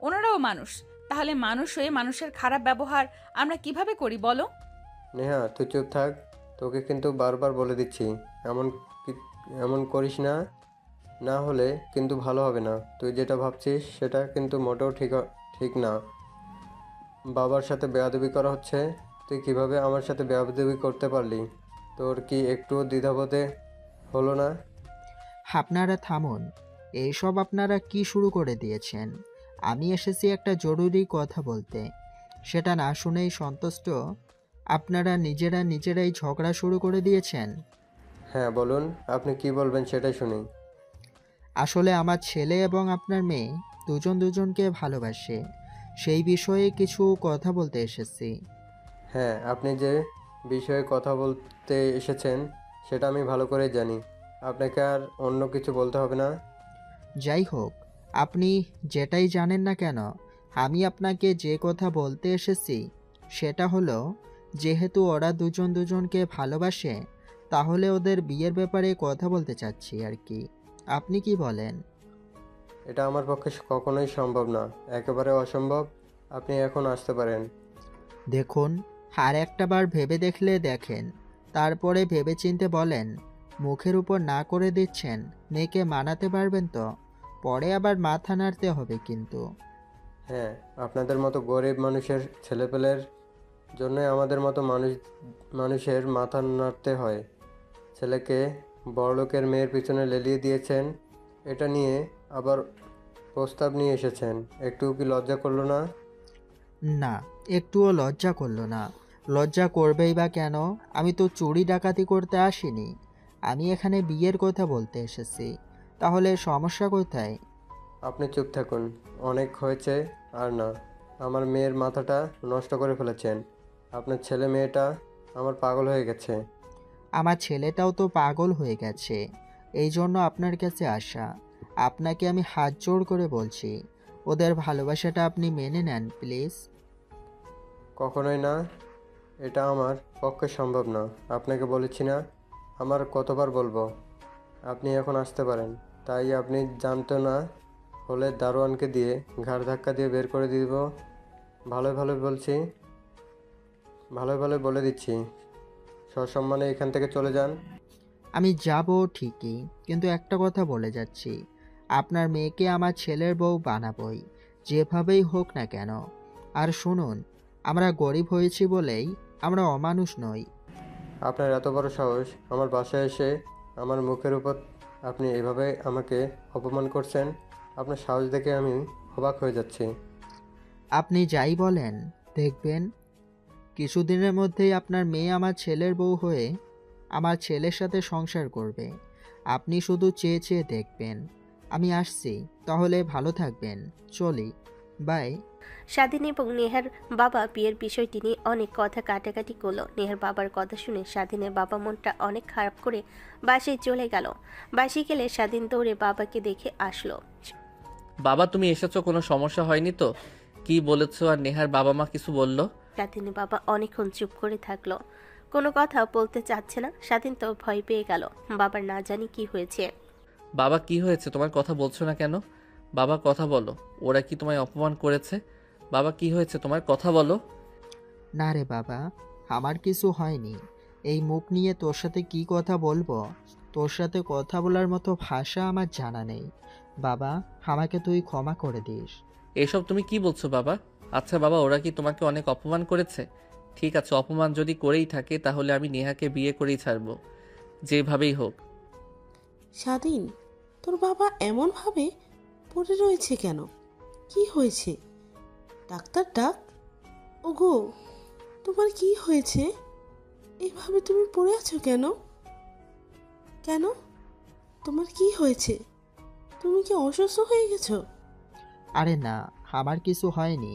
ওনারাও মানুষ। তাহলে মানুষ হয়ে মানুষের খারাপ ব্যবহার আমরা কিভাবে করি বলো? নেহা, তুই চুপ থাক। তোকে কিন্তু বারবার বলে দিচ্ছি, এমন এমন করিস না, না হলে কিন্তু ভালো হবে না। তুই যেটা ভাবছিস সেটা কিন্তু মোটেও ঠিক না। বাবার সাথে বেয়াদবি করা হচ্ছে। তুই কিভাবে আমার সাথে বেয়াদবি করতে পারলি? তোর কি একটুও দ্বিধাবোধে হলো না? আপনারা থামুন। এইসব আপনারা কি শুরু করে দিয়েছেন? আমি এসেছি একটা জরুরি কথা বলতে। সেটা না শুনেই সন্তুষ্ট আপনারা নিজেরাই ঝগড়া শুরু করে দিয়েছেন। হ্যাঁ বলুন, আপনি কি বলবেন সেটাই শুনি। আসলে আমার ছেলে এবং আপনার মেয়ে দুজনকে ভালোবাসে, সেই বিষয়ে কিছু কথা বলতে এসেছি। হ্যাঁ, আপনি যে বিষয়ে কথা বলতে এসেছেন সেটা আমি ভালো করে জানি। আপনাকে আর অন্য কিছু বলতে হবে না। যাই হোক, আপনি যেটাই জানেন না কেন, আমি আপনাকে যে কথা বলতে এসেছি সেটা হলো, যেহেতু ওরা দুজনকে ভালোবাসে, তাহলে ওদের বিয়ের ব্যাপারে কথা বলতে চাচ্ছি আর কি। আপনি কি বলেন? এটা আমার পক্ষে কখনোই সম্ভব না, একেবারে অসম্ভব। আপনি এখন আসতে পারেন। দেখুন, আর একটা বার ভেবে দেখলে দেখেন, তারপরে ভেবেচিন্তে বলেন। মুখের উপর না করে দিচ্ছেন, মেয়েকে মানাতে পারবেন তো? পরে আবার মাথা নাড়তে হবে কিন্তু। হ্যাঁ, আপনাদের মতো গরিব মানুষের ছেলেপেলের জন্যই আমাদের মতো মানুষের মাথা নাড়তে হয়। ছেলেকে বড়লোকের মেয়ের পিছনে লেলিয়ে দিয়েছেন, এটা নিয়ে আবার প্রস্তাব নিয়ে এসেছেন। একটু কি লজ্জা করলো না? না, একটুও লজ্জা করলো না। লজ্জা করবেই বা কেন? আমি তো চুরি ডাকাতি করতে আসিনি। আমি এখানে বিয়ের কথা বলতে এসেছি। তাহলে সমস্যা কোথায়? আপনি চুপ থাকুন, অনেক হয়েছে। আর না, আমার মেয়ের মাথাটা নষ্ট করে ফেলেছেন। আপনার ছেলে মেয়েটা আমার পাগল হয়ে গেছে। আমার ছেলেটাও তো পাগল হয়ে গেছে, এই জন্য আপনার কাছে আসা। আপনাকে আমি হাত জোড় করে বলছি, ওদের ভালোবাসাটা আপনি মেনে নেন প্লিজ। কখনোই না, এটা আমার পক্ষে সম্ভব না। আপনাকে বলেছি না, আমার কতবার বলবো। আপনি এখন আসতে পারেন। তাই আপনি জানতো না হলে দারোয়ানকে দিয়ে ঘাড় ধাক্কা দিয়ে বের করে দিব। ভালোই ভালোই বলছি, ভালোই ভালোই বলে দিচ্ছি, সসম্মানে এখান থেকে চলে যান। আমি যাব ঠিকই, কিন্তু একটা কথা বলে যাচ্ছি, আপনার মেয়েকে আমার ছেলের বউ বানাবই, যেভাবেই হোক না কেন। আর শুনুন, আমরা গরিব হয়েছি বলেই আমরা অমানুষ নই। আপনার এত বড় সাহস, আমার বাসায় এসে আমার মুখের উপর আপনি এভাবে আমাকে অপমান করছেন। আপনার সাহস দেখে আমি অবাক হয়ে যাচ্ছি। আপনি যাই বলেন, দেখবেন কিছুদিনের মধ্যেই আপনার মেয়ে আমার ছেলের বউ হয়ে আমার ছেলের সাথে সংসার করবে। আপনি শুধু চেয়ে চেয়ে দেখবেন। আমি আসছি, তাহলে ভালো থাকবেন। চলি, বাই। স্বাধীন এবং নেহার বাবা বিয়ের বিষয়টি নিয়ে অনেক কথা কাটাকাটি করলো। নেহার বাবার কথা শুনে স্বাধীনের বাবা মনটা অনেক খারাপ করে বাসায় চলে গেল। বাসায় গেলে স্বাধীন দৌড়ে বাবাকে দেখে আসলো। বাবা তুমি এসেছো, কোনো সমস্যা হয়নি তো? কি বলেছো? আর নেহার বাবা মা কিছু বললো? স্বাধীনের বাবা অনেকক্ষণ চুপ করে থাকলো, কোনো কথা বলতে চাচ্ছে না। স্বাধীন তো ভয় পেয়ে গেল, বাবার না জানি কি হয়েছে। বাবা কি হয়েছে? তোমার কথা বলছো না কেন? বাবা কথা বলো, ওরা কি তোমায় অপমান করেছে? বাবা কি হয়েছে তোমার, কথা বলো। না রে বাবা, আমার কিছু হয়নি। এই মুখ নিয়ে তোর সাথে কি কথা বলবো? তোর সাথে কথা বলার মতো ভাষা আমার জানা নেই। বাবা, আমাকে তুই ক্ষমা করে দিস। এসব তুমি কি বলছো বাবা? আচ্ছা বাবা, ওরা কি তোমাকে অনেক অপমান করেছে? ঠিক আছে, অপমান যদি করেই থাকে তাহলে আমি নেহাকে বিয়ে করেই ছাড়বো, যেভাবেই হোক। স্বাধীন, তোর বাবা এমনভাবে পড়ে রয়েছে কেন? কি হয়েছে? ডাক্তার ডাক। ওগো, তোমার কি হয়েছে? এভাবে তুমি পড়ে আছো কেন? কেন? তোমার কি হয়েছে? তুমি কি অসুস্থ হয়ে গেছো? আরে না, আমার কিছু হয়নি।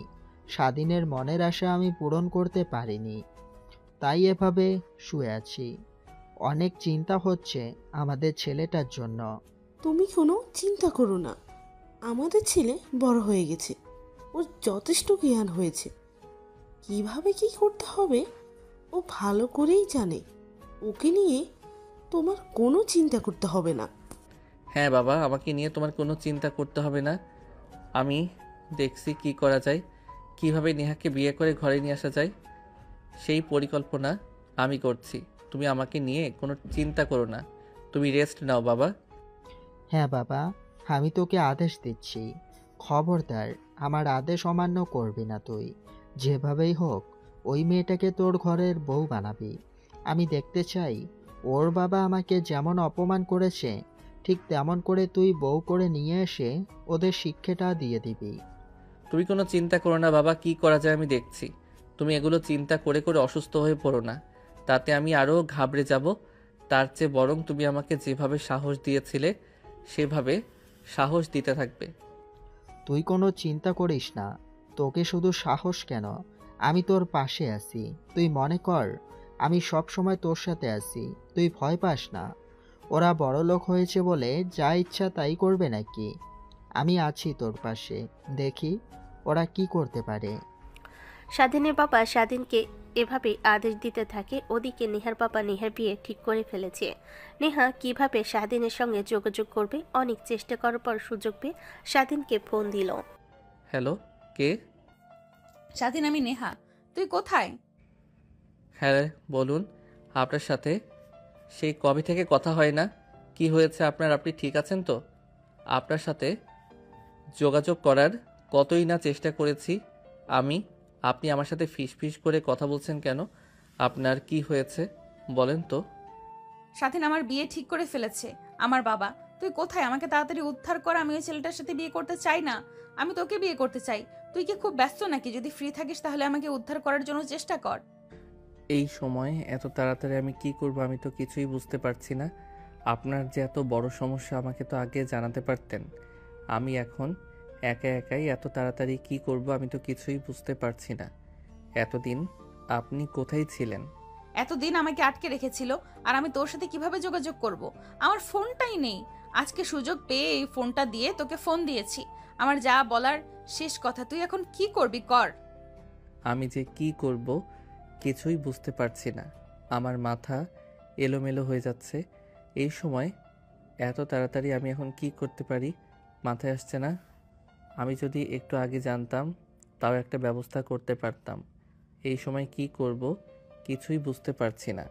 স্বাধীনের মনের আশা আমি পূরণ করতে পারিনি, তাই এভাবে শুয়ে আছি। অনেক চিন্তা হচ্ছে আমাদের ছেলেটার জন্য। তুমি কোনো চিন্তা করো না, আমাদের ছেলে বড় হয়ে গেছে, ওর যথেষ্ট জ্ঞান হয়েছে। কিভাবে কি করতে হবে ও ভালো করেই জানে। ওকে নিয়ে তোমার কোনো চিন্তা করতে হবে না। হ্যাঁ বাবা, আমাকে নিয়ে তোমার কোনো চিন্তা করতে হবে না। আমি দেখছি কি করা যায়, কিভাবে নেহাকে বিয়ে করে ঘরে নিয়ে আসা যায়, সেই পরিকল্পনা আমি করছি। তুমি আমাকে নিয়ে কোনো চিন্তা করো না, তুমি রেস্ট নাও বাবা। হ্যাঁ বাবা, আমি তোকে আদেশ দিচ্ছি, খবরদার আমার আদেশ অমান্য করবি না তুই। যেভাবেই হোক ওই মেয়েটাকে তোর ঘরের বউ বানাবি। আমি দেখতে চাই ওর বাবা আমাকে যেমন অপমান করেছে, ঠিক তেমন করে তুই বউ করে নিয়ে এসে ওদের শিক্ষাটা দিয়ে দিবি। তুমি কোনো চিন্তা করো না বাবা, কি করা যায় আমি দেখছি। তুমি এগুলো চিন্তা করে করে অসুস্থ হয়ে পড়ো না, তাতে আমি আরও ঘাবড়ে যাব। তার চেয়ে বরং তুমি আমাকে যেভাবে সাহস দিয়েছিলে সেভাবে সাহস দিতে থাকবে। তুই কোনো চিন্তা করিস না, তোকে শুধু সাহস কেন, আমি তোর পাশে আছি। তুই মনে কর আমি সব সময় তোর সাথে আছি, তুই ভয় পাস না। ওরা বড়লোক হয়েছে বলে যা ইচ্ছা তাই করবে নাকি? আমি আছি তোর পাশে, দেখি ওরা কি করতে পারে। স্বাধীনের বাবা স্বাধীনকে এভাবে আদেশ দিতে থাকে। ওদিকে নেহার বাবা নেহার বিয়ে ঠিক করে ফেলেছে। নেহা কিভাবে স্বাধীনের সঙ্গে যোগাযোগ করবে, অনেক চেষ্টা করার পর সুযোগ পেয়ে স্বাধীনকে ফোন দিল। হ্যালো, কে? স্বাধীন, আমি নেহা। তুই কোথায়? হ্যাঁ বলুন, আপনার সাথে সেই কবে থেকে কথা হয় না। কি হয়েছে আপনার? আপনি ঠিক আছেন তো? আপনার সাথে যোগাযোগ করার কতই না চেষ্টা করেছি আমি, আপনি আমার সাথে ফিস করে কথা বলছেন কেন? আপনার কি হয়েছে বলেন তো? স্বাধীন আমার বিয়ে ঠিক করে ফেলেছে আমার বাবা। তুই কোথায়? আমাকে তাড়াতাড়ি উদ্ধার কর। আমি ওই ছেলেটার সাথে বিয়ে করতে চাই না। আমি তোকে বিয়ে করতে চাই। তুই কি খুব ব্যস্ত নাকি? যদি ফ্রি থাকিস তাহলে আমাকে উদ্ধার করার জন্য চেষ্টা কর। এই সময় এত তাড়াতাড়ি আমি কি করব আমি তো কিছুই বুঝতে পারছি না। আপনার যে এত বড় সমস্যা আমাকে তো আগে জানাতে পারতেন। আমি এখন একা একাই এত তাড়াতাড়ি কি করব আমি তো কিছুই বুঝতে পারছি না। এতদিন আপনি কোথায় ছিলেন? এতদিন আমাকে আটকে রেখেছিল, আর আমি তোর সাথে কিভাবে যোগাযোগ করব? আমার ফোনটাই নেই। আজকে সুযোগ পেয়ে এই ফোনটা দিয়ে তোকে ফোন দিয়েছি। আমার যা বলার শেষ কথা। তুই এখন কি করবি কর। আমি যে কি করব কিছুই বুঝতে পারছি না। আমার মাথা এলোমেলো হয়ে যাচ্ছে। এই সময় এত তাড়াতাড়ি আমি এখন কি করতে পারি মাথায় আসছে না। আমি যদি একটু আগে জানতাম তাও একটা ব্যবস্থা করতে পারতাম। এই সময় কি করব কিছুই বুঝতে পারছি না।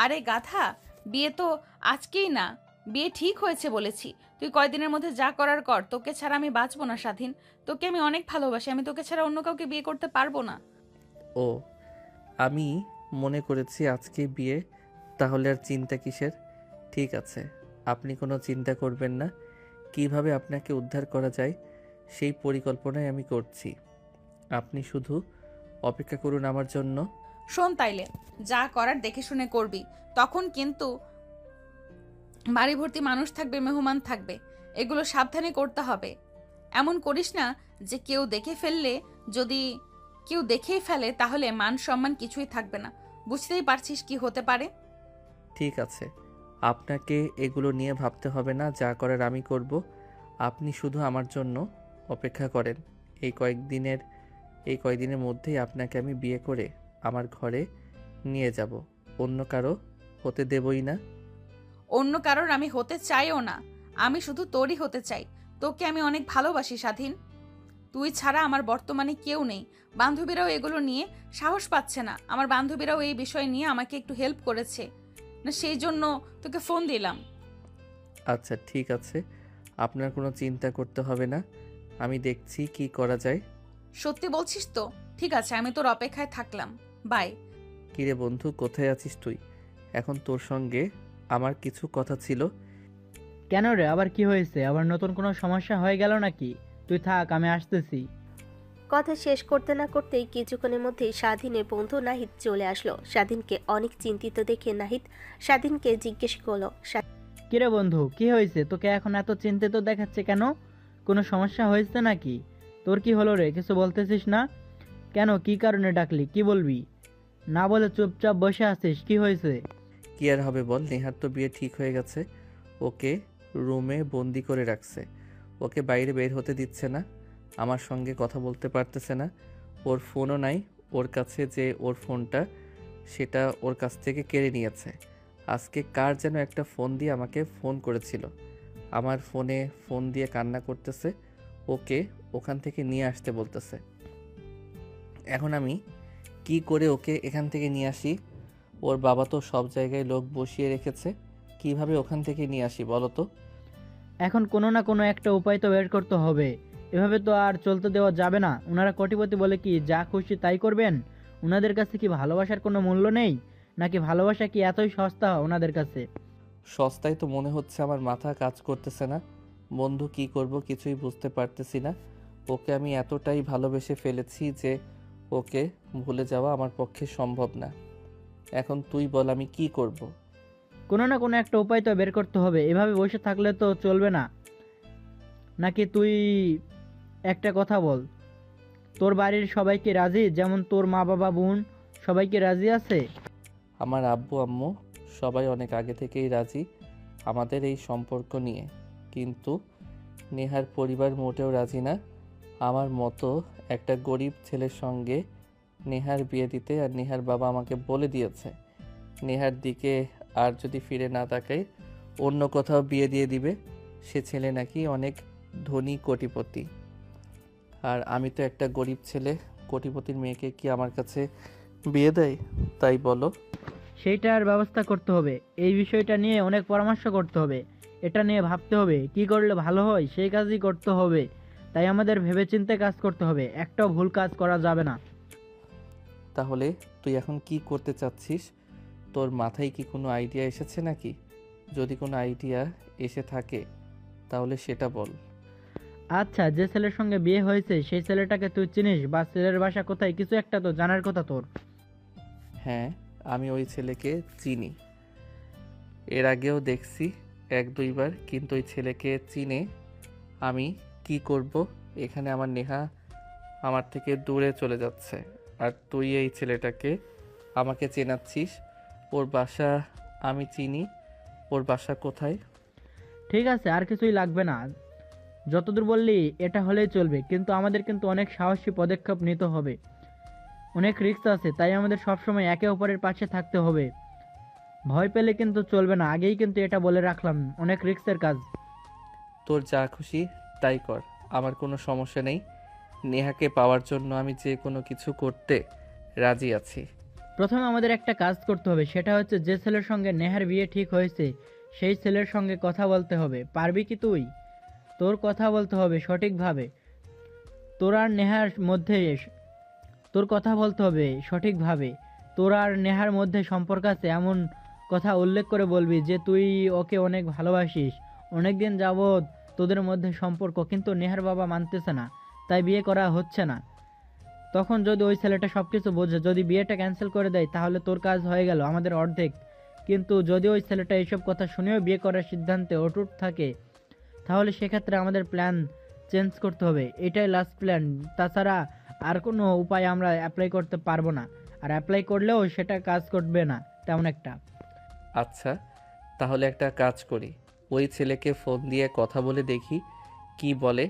আরে গাধা, বিয়ে তো আজকেই না, বিয়ে ঠিক হয়েছে বলেছি। তুই কয়দিনের মধ্যে যা করার কর। তোকে ছাড়া আমি বাঁচবো না স্বাধীন। তোকে আমি অনেক ভালোবাসি। আমি তোকে ছাড়া অন্য কাউকে বিয়ে করতে পারবো না। ও, আমি মনে করেছি আজকে বিয়ে, তাহলে আর চিন্তা কিসের? ঠিক আছে, আপনি কোনো চিন্তা করবেন না। কিভাবে আপনাকে উদ্ধার করা যায় সেই পরিকল্পনাই আমি করছি। আপনি শুধু অপেক্ষা করুন আমার জন্য। শোন তাইলে, যা করার দেখে শুনে করবি। তখন কিন্তু বাড়ি ভর্তি মানুষ থাকবে, মেহমান থাকবে। এগুলো সাবধানে করতে হবে। এমন করিস না যে যদি কেউ দেখেই ফেলে তাহলে মান সম্মান কিছুই থাকবে না। বুঝতেই পারছিস কি হতে পারে। ঠিক আছে, আপনাকে এগুলো নিয়ে ভাবতে হবে না। যা করার আমি করব। আপনি শুধু আমার জন্য অপেক্ষা করেন। এই কয়েকদিনের মধ্যেই আপনাকে আমি বিয়ে করে আমার ঘরে নিয়ে যাব। অন্য কারো হতে দেবই না। অন্য কারোর আমি হতে চাইও না। আমি শুধু তোরই হতে চাই। তোকে আমি অনেক ভালোবাসি স্বাধীন। তুই ছাড়া আমার বর্তমানে কেউ নেই। বান্ধবীরাও এগুলো নিয়ে সাহস পাচ্ছে না। আমার বান্ধবীরাও এই বিষয় নিয়ে আমাকে একটু হেল্প করেছে না, সেই জন্য তোকে ফোন দিলাম। আচ্ছা ঠিক আছে, আপনার কোনো চিন্তা করতে হবে না। আমি দেখছি কি করা যায়। সত্যি বলছিস তো? ঠিক আছে, আমি তোর অপেক্ষায় থাকলাম। বাই। কিরে বন্ধু, কোথায় আছিস তুই? এখন তোর সঙ্গে আমার কিছু কথা ছিল। কেন রে, আবার কি হয়েছে? আবার নতুন কোনো সমস্যা হয়ে গেল নাকি? তুই থাক, আমি আসতেছি। কথা শেষ করতে না করতেই কিছুক্ষণের মধ্যেই স্বাধীনের বন্ধু নাহিদ চলে আসলো। স্বাধীনকে অনেক চিন্তিত দেখে নাহিদ স্বাধীনকে জিজ্ঞেস করলো, কিরে বন্ধু, কি হয়েছে? তোকে এখন এত চিন্তিত দেখাচ্ছে কেন? কোনো সমস্যা হয়েছে নাকি? তোর কি হলো রে? কিছু বলতেছিস না কেন? কি কারণে ডাকলি? কি বলবি? না বলে চুপচাপ বসে আছিস, কি হয়েছে? কি আর হবে বল, নেহার তো বিয়ে ঠিক হয়ে গেছে। ওকে রুমে বন্দি করে রাখছে। ওকে বাইরে বের হতে দিচ্ছে না। আমার সঙ্গে কথা বলতে পারতেছে না। ওর ফোনও নাই ওর কাছে। যে ওর ফোনটা সেটা ওর কাছ থেকে কেড়ে নিয়েছে। আজকে কার যেন একটা ফোন দিয়ে আমাকে ফোন করেছিল। আমার ফোনে ফোন দিয়ে কান্না করতেছে। ওকে ওখান থেকে নিয়ে আসতে বলতেছে। এখন আমি কি করে ওকে এখান থেকে নিয়ে আসি? ওর বাবা তো সব জায়গায় লোক বসিয়ে রেখেছে। কিভাবে ওখান থেকে নিয়ে আসি বলো তো? এখন কোনো না কোনো একটা উপায় তো বের করতে হবে। এভাবে তো আর চলতে দেওয়া যাবে না। ওনারা কোটিপতি বলে কি যা খুশি তাই করবেন? ওনাদের কাছে কি ভালোবাসার কোনো মূল্য নেই? নাকি ভালোবাসা কি এতই সস্তা ওনাদের কাছে? সস্তায় তো মনে হচ্ছে। আমার মাথা কাজ করতেছে না বন্ধু, কি করব কিছুই বুঝতে পারতেছি না। ওকে আমি এতটাই ভালোবেসে ফেলেছি যে ওকে ভুলে যাওয়া আমার পক্ষে সম্ভব না। এখন তুই বল আমি কি করব? কোনো না কোনো একটা উপায় তো বের করতে হবে। এভাবে বসে থাকলে তো চলবে না। নাকি তুই একটা কথা বল, তোর বাড়ির সবাই কি রাজি? যেমন তোর মা বাবা বোন সবাই কি রাজি আছে? আমার আব্বু আম্মু সবাই অনেক আগে থেকেই রাজি আমাদের এই সম্পর্ক নিয়ে, কিন্তু নেহার পরিবার মোটেও রাজি না। আমার মতো একটা গরিব ছেলের সঙ্গে নেহার বিয়ে দিতে। আর নেহার বাবা আমাকে বলে দিয়েছে নেহার দিকে আর যদি ফিরে না তাকায় অন্য কোথাও বিয়ে দিয়ে দিবে। সে ছেলে নাকি অনেক ধনী কোটিপতি, আর আমি তো একটা গরিব ছেলে। কোটিপতির মেয়েকে কি আমার কাছে বিয়ে দেয়? তাই বলো। সেইটার ব্যবস্থা করতে হবে। এই বিষয়টা নিয়ে অনেক পরামর্শ করতে হবে। এটা নিয়ে ভাবতে হবে কি করলে ভালো হয়, সেই কাজই করতে হবে। তাই আমাদের ভেবেচিন্তে কাজ করতে হবে, একটাও ভুল কাজ করা যাবে না। তাহলে তুই এখন কি করতে চাচ্ছিস? তোর মাথায় কি কোনো আইডিয়া এসেছে নাকি? যদি কোনো আইডিয়া এসে থাকে তাহলে সেটা বল। আচ্ছা, যে ছেলের সঙ্গে বিয়ে হয়েছে সেই ছেলেটাকে তুই চিনিস, বা ছেলের বাসা কোথায় কিছু একটা তো জানার কথা তোর। হ্যাঁ, আমি ওই ছেলেকে চিনি। এর আগেও দেখছি 1-2 বার, কিন্তু ওই ছেলেকে চিনে আমি কি করব? এখানে আমার নেহা আমার থেকে দূরে চলে যাচ্ছে, আর তুই এই ছেলেটাকে আমাকে চেনাচ্ছিস। ওর বাসা আমি চিনি। ওর বাসা কোথায়? ঠিক আছে, আর কিছুই লাগবে না, যতদূর বললি এটা হলেই চলবে। কিন্তু আমাদের কিন্তু অনেক সাহসী পদক্ষেপ নিতে হবে, অনেক রিস্ক আছে, তাই আমাদের সবসময় একে অপরের পাশে থাকতে হবে। ভয় পেলে কিন্তু চলবে না, আগেই কিন্তু এটা বলে রাখলাম, অনেক রিস্কের কাজ। তোর যা খুশি তাই কর, আমার কোনো সমস্যা নেই। নেহাকে পাওয়ার জন্য আমি যে কোনো কিছু করতে রাজি আছি। প্রথমে আমাদের একটা কাজ করতে হবে, সেটা হচ্ছে যে ছেলের সঙ্গে নেহার বিয়ে ঠিক হয়েছে সেই ছেলের সঙ্গে কথা বলতে হবে। পারবি কি তুই? তোর কথা বলতে হবে সঠিকভাবে, তোর আর নেহার মধ্যে তোর কথা বলতে হবে সঠিকভাবে। তোর আর নেহার মধ্যে সম্পর্ক আছে এমন কথা উল্লেখ করে বলবি যে তুই ওকে অনেক ভালোবাসিস, অনেক দিন যাবৎ তোদের মধ্যে সম্পর্ক, কিন্তু নেহার বাবা মানতেছে না, তাই বিয়ে করা হচ্ছে না। তখন যদি ওই ছেলেটা সব কিছু বোঝে, যদি বিয়েটা ক্যান্সেল করে দেয়, তাহলে তোর কাজ হয়ে গেল, আমাদের অর্ধেক। কিন্তু যদি ওই ছেলেটা এইসব কথা শুনেও বিয়ে করার সিদ্ধান্তে অটুট থাকে, তাহলে সেক্ষেত্রে আমাদের প্ল্যান চেঞ্জ করতে হবে, এটাই লাস্ট প্ল্যান। তাছাড়া আর কোনো উপায় আমরা অ্যাপ্লাই করতে পারবো না, আর অ্যাপ্লাই করলেও সেটা কাজ করবে না তেমন একটা। আচ্ছা, তাহলে একটা কাজ করি, ওই ছেলেকে ফোন দিয়ে কথা বলে দেখি কি বলে,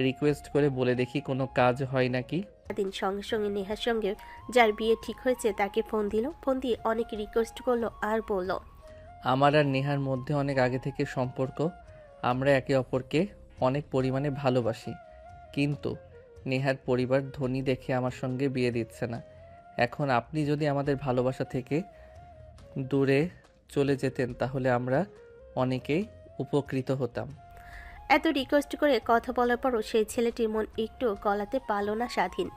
রিকোয়েস্ট করে বলে দেখি কোনো কাজ হয় নাকি। দিন সঙ্গে সঙ্গে নেহার সঙ্গে যার বিয়ে ঠিক হয়েছে তাকে ফোন দিল, ফোন দিয়ে অনেক রিকোয়েস্ট করলো আর বলল, আমার আর নেহার মধ্যে অনেক আগে থেকে সম্পর্ক, আমরা একে অপরকে অনেক পরিমাণে ভালোবাসি, কিন্তু নেহার পরিবার ধনী দেখে আমার সঙ্গে বিয়ে দিচ্ছে না। এখন আপনি যদি আমাদের ভালোবাসা থেকে দূরে চলে যেতেন তাহলে আমরা অনেকেই উপকৃত হতাম। এত রিকোয়েস্ট করে কথা বলার পরও সেই ছেলেটির মন একটু গলাতে পারল না স্বাধীন।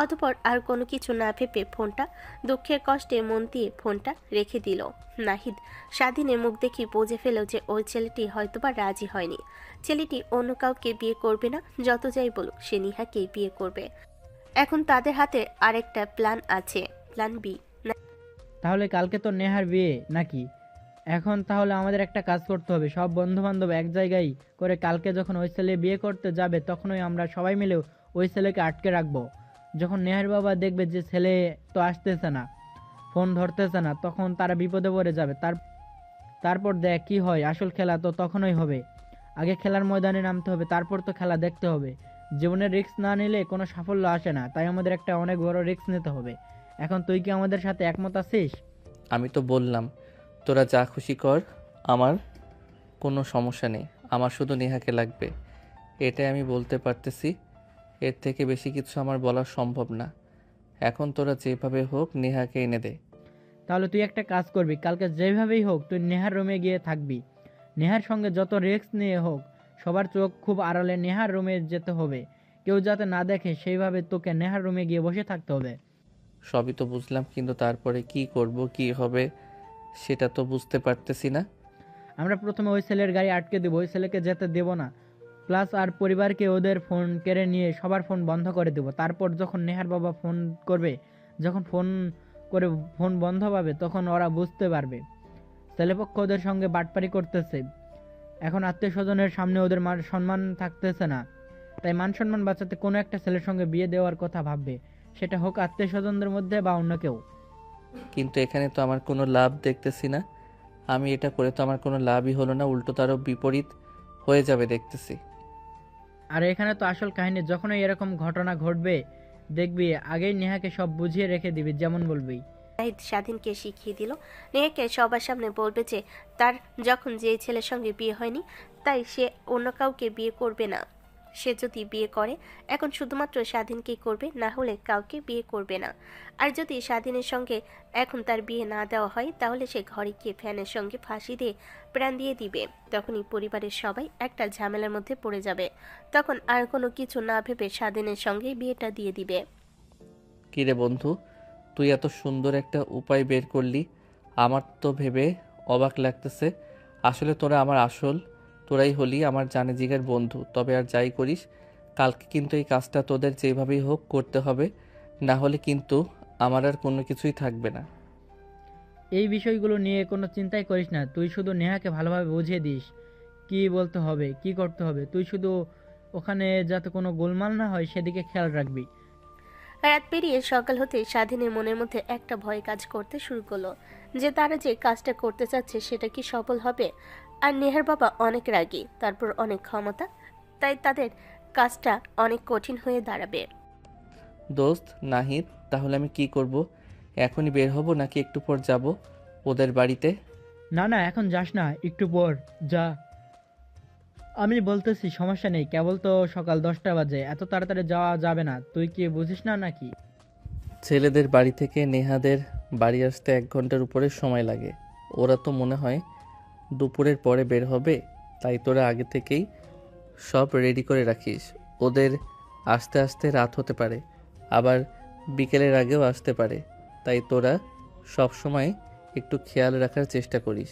অতঃপর আর কোনো কিছু না ভেবে ফোনটা দুঃখের কষ্টে মন দিয়ে ফোনটা রেখে দিল। নাহিদ স্বাধীনের মুখ দেখি বুঝে ফেল যে ওই ছেলেটি হয়তোবা রাজি হয়নি, ছেলেটি অন্য কাউকে বিয়ে করবে না, যত যাই বলুক সে নিহাকেই বিয়ে করবে। এখন তাদের হাতে আরেকটা প্ল্যান আছে, প্ল্যান বি। তাহলে কালকে তো নেহার বিয়ে নাকি? এখন তাহলে আমাদের একটা কাজ করতে হবে, সব বন্ধু বান্ধব এক জায়গায় করে কালকে যখন ওই ছেলে বিয়ে করতে যাবে তখনই আমরা সবাই মিলে ওই ছেলেকে আটকে রাখবো। যখন নেহার বাবা দেখবে যে ছেলে তো আসতেছে না, ফোন ধরতেছে না, তখন তারা বিপদে পড়ে যাবে। তারপর দেখ কি হয়, আসল খেলা তো তখনই হবে। আগে খেলার ময়দানে নামতে হবে, তারপর তো খেলা দেখতে হবে। জীবনের রিস্ক না নিলে কোনো সাফল্য আসে না, তাই আমাদের একটা অনেক বড় রিস্ক নিতে হবে। এখন তুই কি আমাদের সাথে একমত আছিস? আমি তো বললাম তোরা যা খুশি কর, আমার কোনো সমস্যা নেই, আমার শুধু নেহাকে লাগবে, এটাই আমি বলতে পারতেছি। এর থেকে বেশি কিছু আমার বলা সম্ভব না। এখন তোরা যেভাবে হোক নেহাকে এনে দে। তাহলে তুই একটা কাজ করবি, কালকে যেভাবেই হোক তুই নেহার রুমে গিয়ে থাকবি। নেহার সঙ্গে যত রিস্ক নিয়ে হোক, সবার চোখ খুব আড়ালে নেহার রুমে যেতে হবে, কেউ যাতে না দেখে সেইভাবে তোকে নেহার রুমে গিয়ে বসে থাকতে হবে। সবই তো বুঝলাম, কিন্তু তারপরে কি করব কি হবে সেটা তো বুঝতে পারতেছি না। আমরা প্রথমে ওই ছেলের গাড়ি আটকে দেবো, ওই ছেলেকে যেতে দেব না, প্লাস আর পরিবারকে ওদের ফোন কেড়ে নিয়ে সবার ফোন বন্ধ করে দেবো। তারপর যখন নেহার বাবা ফোন করবে, যখন ফোন করে ফোন বন্ধ পাবে তখন ওরা বুঝতে পারবে ছেলেপক্ষ ওদের সঙ্গে বাটপারি করতেছে। এখন আত্মীয় স্বজনের সামনে ওদের মান সম্মান থাকতেছে না, তাই মান সম্মান বাঁচাতে কোনো একটা ছেলের সঙ্গে বিয়ে দেওয়ার কথা ভাববে, সেটা হোক আত্মীয় স্বজনদের মধ্যে বা অন্য কেউ। কিন্তু এখানে তো আমার কোনো লাভ দেখতেছি না, আমি এটা করে তো আমার কোনো লাভই হলো না, উল্টো তারও বিপরীত হয়ে যাবে দেখতেছি। আর এখানে তো আসল কাহিনী, যখনই এরকম ঘটনা ঘটবে দেখবি আগেই নেহাকে সব বুঝিয়ে রেখে দিবি, যেমন বলবি। নাহিদ স্বাধীনকে শিখিয়ে দিল নেহাকে সবার সামনে বলবে যে তার যখন যে ছেলের সঙ্গে বিয়ে হয়নি তাই সে অন্য কাউকে বিয়ে করবে না। সে যদি বিয়ে করে এখন শুধুমাত্র স্বাধীনকেই করবে, না হলে কাউকে বিয়ে করবে না। আর যদি স্বাধীনের সঙ্গে এখন তার বিয়ে না দেওয়া হয় তাহলে সে ঘরে গিয়ে ফ্যানের সঙ্গে ফাঁসি দিয়ে প্রাণ দিয়ে দিবে। তখনই পরিবারের সবাই একটা ঝামেলার মধ্যে পড়ে যাবে। তখন আর কোনো কিছু না ভেবে স্বাধীনের সঙ্গে বিয়েটা দিয়ে দিবে। কিরে বন্ধু, তুই এত সুন্দর একটা উপায় বের করলি, আমার তো ভেবে অবাক লাগতেছে। আসলে তোরাই হলি আমার জানে জিগার বন্ধু। তবে আর যাই করিস, কালকে কিন্তু এই কাজটা তোদের যেভাবেই হোক করতে হবে, না হলে কিন্তু আমার আর কোনো কিছুই থাকবে না। এই বিষয়গুলো নিয়ে কোনো চিন্তাই করিস না, তুই শুধু নেহাকে ভালোভাবে বুঝিয়ে দিস কি বলতে হবে, কি করতে হবে। তুই শুধু ওখানে যাতে কোনো গোলমাল না হয় সেদিকে খেয়াল রাখবি। রাত পেরিয়ে সকাল হতে স্বাধীনের মনের মধ্যে একটা ভয় কাজ করতে শুরু করলো যে তারা যে কাজটা করতে চাচ্ছে সেটা কি সফল হবে। আর নেহার বাবা অনেক রাগী, তারপর অনেক ক্ষমতা, তাই তাদের কাজটা অনেক কঠিন হয়ে দাঁড়াবে। দোস্ত নাহিদ, তাহলে আমি কি করব? এখনই বের হব নাকি একটু পর যাব ওদের বাড়িতে? না না, এখন যাস না, একটু পর যা। আমি বলতেছি সমস্যা নেই, কেবল তো সকাল 10টা বাজে, এত তাড়াতাড়ি যাওয়া যাবে না, তুই কি বুঝিস না নাকি? ছেলেদের বাড়ি থেকে নেহাদের বাড়ি আসতে 1 ঘন্টার উপরে সময় লাগে। ওরা তো মনে হয় দুপুরের পরে বের হবে, তাই তোরা আগে থেকেই সব রেডি করে রাখিস। ওদের আসতে আসতে রাত হতে পারে, আবার বিকেলের আগেও আসতে পারে, তাই তোরা সব সময় একটু খেয়াল রাখার চেষ্টা করিস।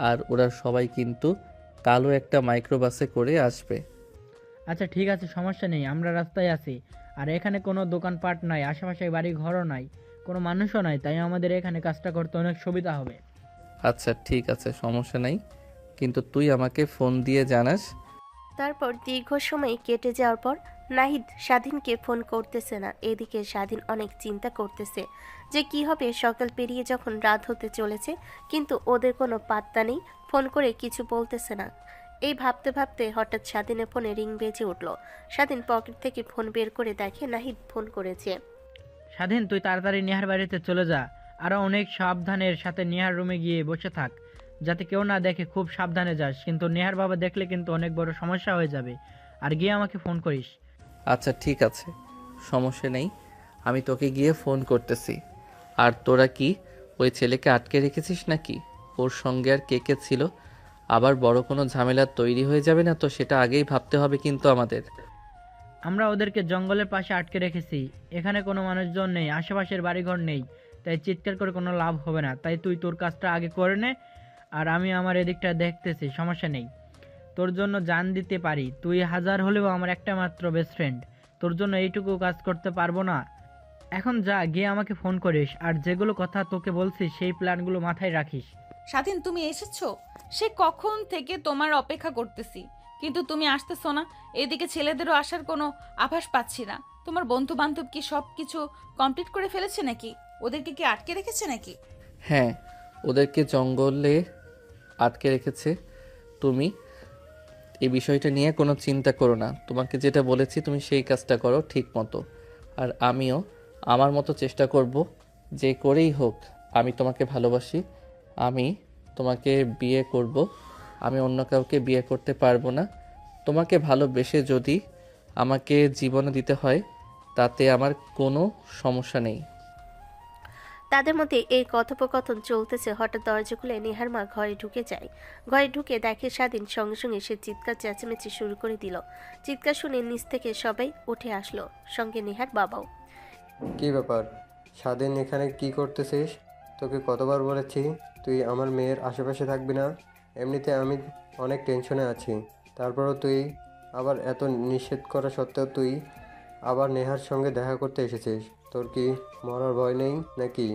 আর ওরা সবাই কিন্তু কালো একটা মাইক্রোবাসে করে আসবে। আচ্ছা ঠিক আছে, সমস্যা নেই, আমরা রাস্তায় আছি। আর এখানে কোনো দোকানপাট নাই, আশেপাশে বাড়ি ঘরও নাই, কোনো মানুষও নাই, তাই আমাদের এখানে কাজটা করতে অনেক সুবিধা হবে। আচ্ছা ঠিক আছে, সমস্যা নাই, কিন্তু তুই আমাকে ফোন দিয়ে জানাস। তারপর দীর্ঘ সময় কেটে যাওয়ার পর নাহিদ স্বাধীনকে ফোন করতেছে না। এদিকে স্বাধীন অনেক চিন্তা করতেছে যে কি হবে। সকাল পেরিয়ে যখন রাত হতে চলেছে কিন্তু ওদের কোনো পাত্তা নেই, ফোন করে কিছু বলতেছে না। এই ভাবতে ভাবতে হঠাৎ স্বাধীনের ফোনে রিং বেজে উঠল। স্বাধীন পকেট থেকে ফোন বের করে দেখে নাহিদ ফোন করেছে। স্বাধীন, তুই তাড়াতাড়ি নেহার বাড়িতে চলে যা, আরও অনেক সাবধানের সাথে নেহার রুমে গিয়ে বসে থাক, যাতে কেউ না দেখে, খুব সাবধানে যাস, কিন্তু নেহার বাবা দেখলে কিন্তু অনেক বড় সমস্যা হয়ে যাবে। আর গিয়ে আমাকে ফোন করিস। আচ্ছা ঠিক আছে, সমস্যা নেই, আমি তোকে গিয়ে ফোন করতেছি। আর তোরা কি ওই ছেলেকে আটকে রেখেছিস নাকি? ওর সঙ্গে আর কে কে ছিল? আবার বড় কোনো ঝামেলা তৈরি হয়ে যাবে না তো? সেটা আগেই ভাবতে হবে কিন্তু আমাদের। আমরা ওদেরকে জঙ্গলের পাশে আটকে রেখেছি, এখানে কোনো মানুষজন নেই, আশেপাশের বাড়িঘর নেই, তাই চিৎকার করে কোনো লাভ হবে না। তাই তুই তোর কাজটা আগে করে নে, আর আমি আমার এদিকটা দেখতেছি, সমস্যা নেই। তোর জন্য জান দিতে পারি, তুই হাজার হলেও আমার একটা মাত্র বেস্ট ফ্রেন্ড, তোর জন্য এইটুকু কাজ করতে পারবো না? এখন যা, গিয়ে আমাকে ফোন করিস, আর যেগুলো কথা তোকে বলছি সেই প্ল্যানগুলো মাথায় রাখিস। স্বাধীন, তুমি এসেছো? সে কখন থেকে তোমার অপেক্ষা করতেছি, কিন্তু তুমি আসতেছো না। এদিকে ছেলেদেরও আসার কোনো আভাস পাচ্ছি না। তোমার বন্ধু বান্ধব কি সব কিছু কমপ্লিট করে ফেলেছে নাকি? ওদেরকে কি আটকে রেখেছে নাকি? হ্যাঁ, ওদেরকে জঙ্গলে আটকে রেখেছে। তুমি এই বিষয়টা নিয়ে কোনো চিন্তা করো না, তোমাকে যেটা বলেছি তুমি সেই কাজটা করো ঠিক মতো। আর আমিও আমার মতো চেষ্টা করব, যে করেই হোক আমি তোমাকে ভালোবাসি, আমি তোমাকে বিয়ে করব। আমি অন্য কাউকে বিয়ে করতে পারবো না। তোমাকে ভালোবেসে যদি আমাকে জীবনে দিতে হয় তাতে আমার কোনো সমস্যা নেই। তাদের মধ্যে এই কথোপকথন চলতেছে, হঠাৎ দরজা খুলে নেহার মা ঘরে ঢুকে যায়। ঘরে ঢুকে দেখে স্বাধীন, সঙ্গে সঙ্গে সে চিৎকার চেঁচামেচি শুরু করে দিল। চিৎকার শুনে নিচ থেকে সবাই উঠে আসলো, সঙ্গে নেহার বাবাও। কি ব্যাপার স্বাধীন, এখানে কি করতেছিস? তোকে কতবার বলেছি তুই আমার মেয়ের আশেপাশে থাকবি না। এমনিতে আমি অনেক টেনশনে আছি, তারপরও তুই আবার এত নিষেধ করা সত্ত্বেও তুই আবার নেহার সঙ্গে দেখা করতে এসেছিস। তোর কি মরার ভয় নেই নাকি?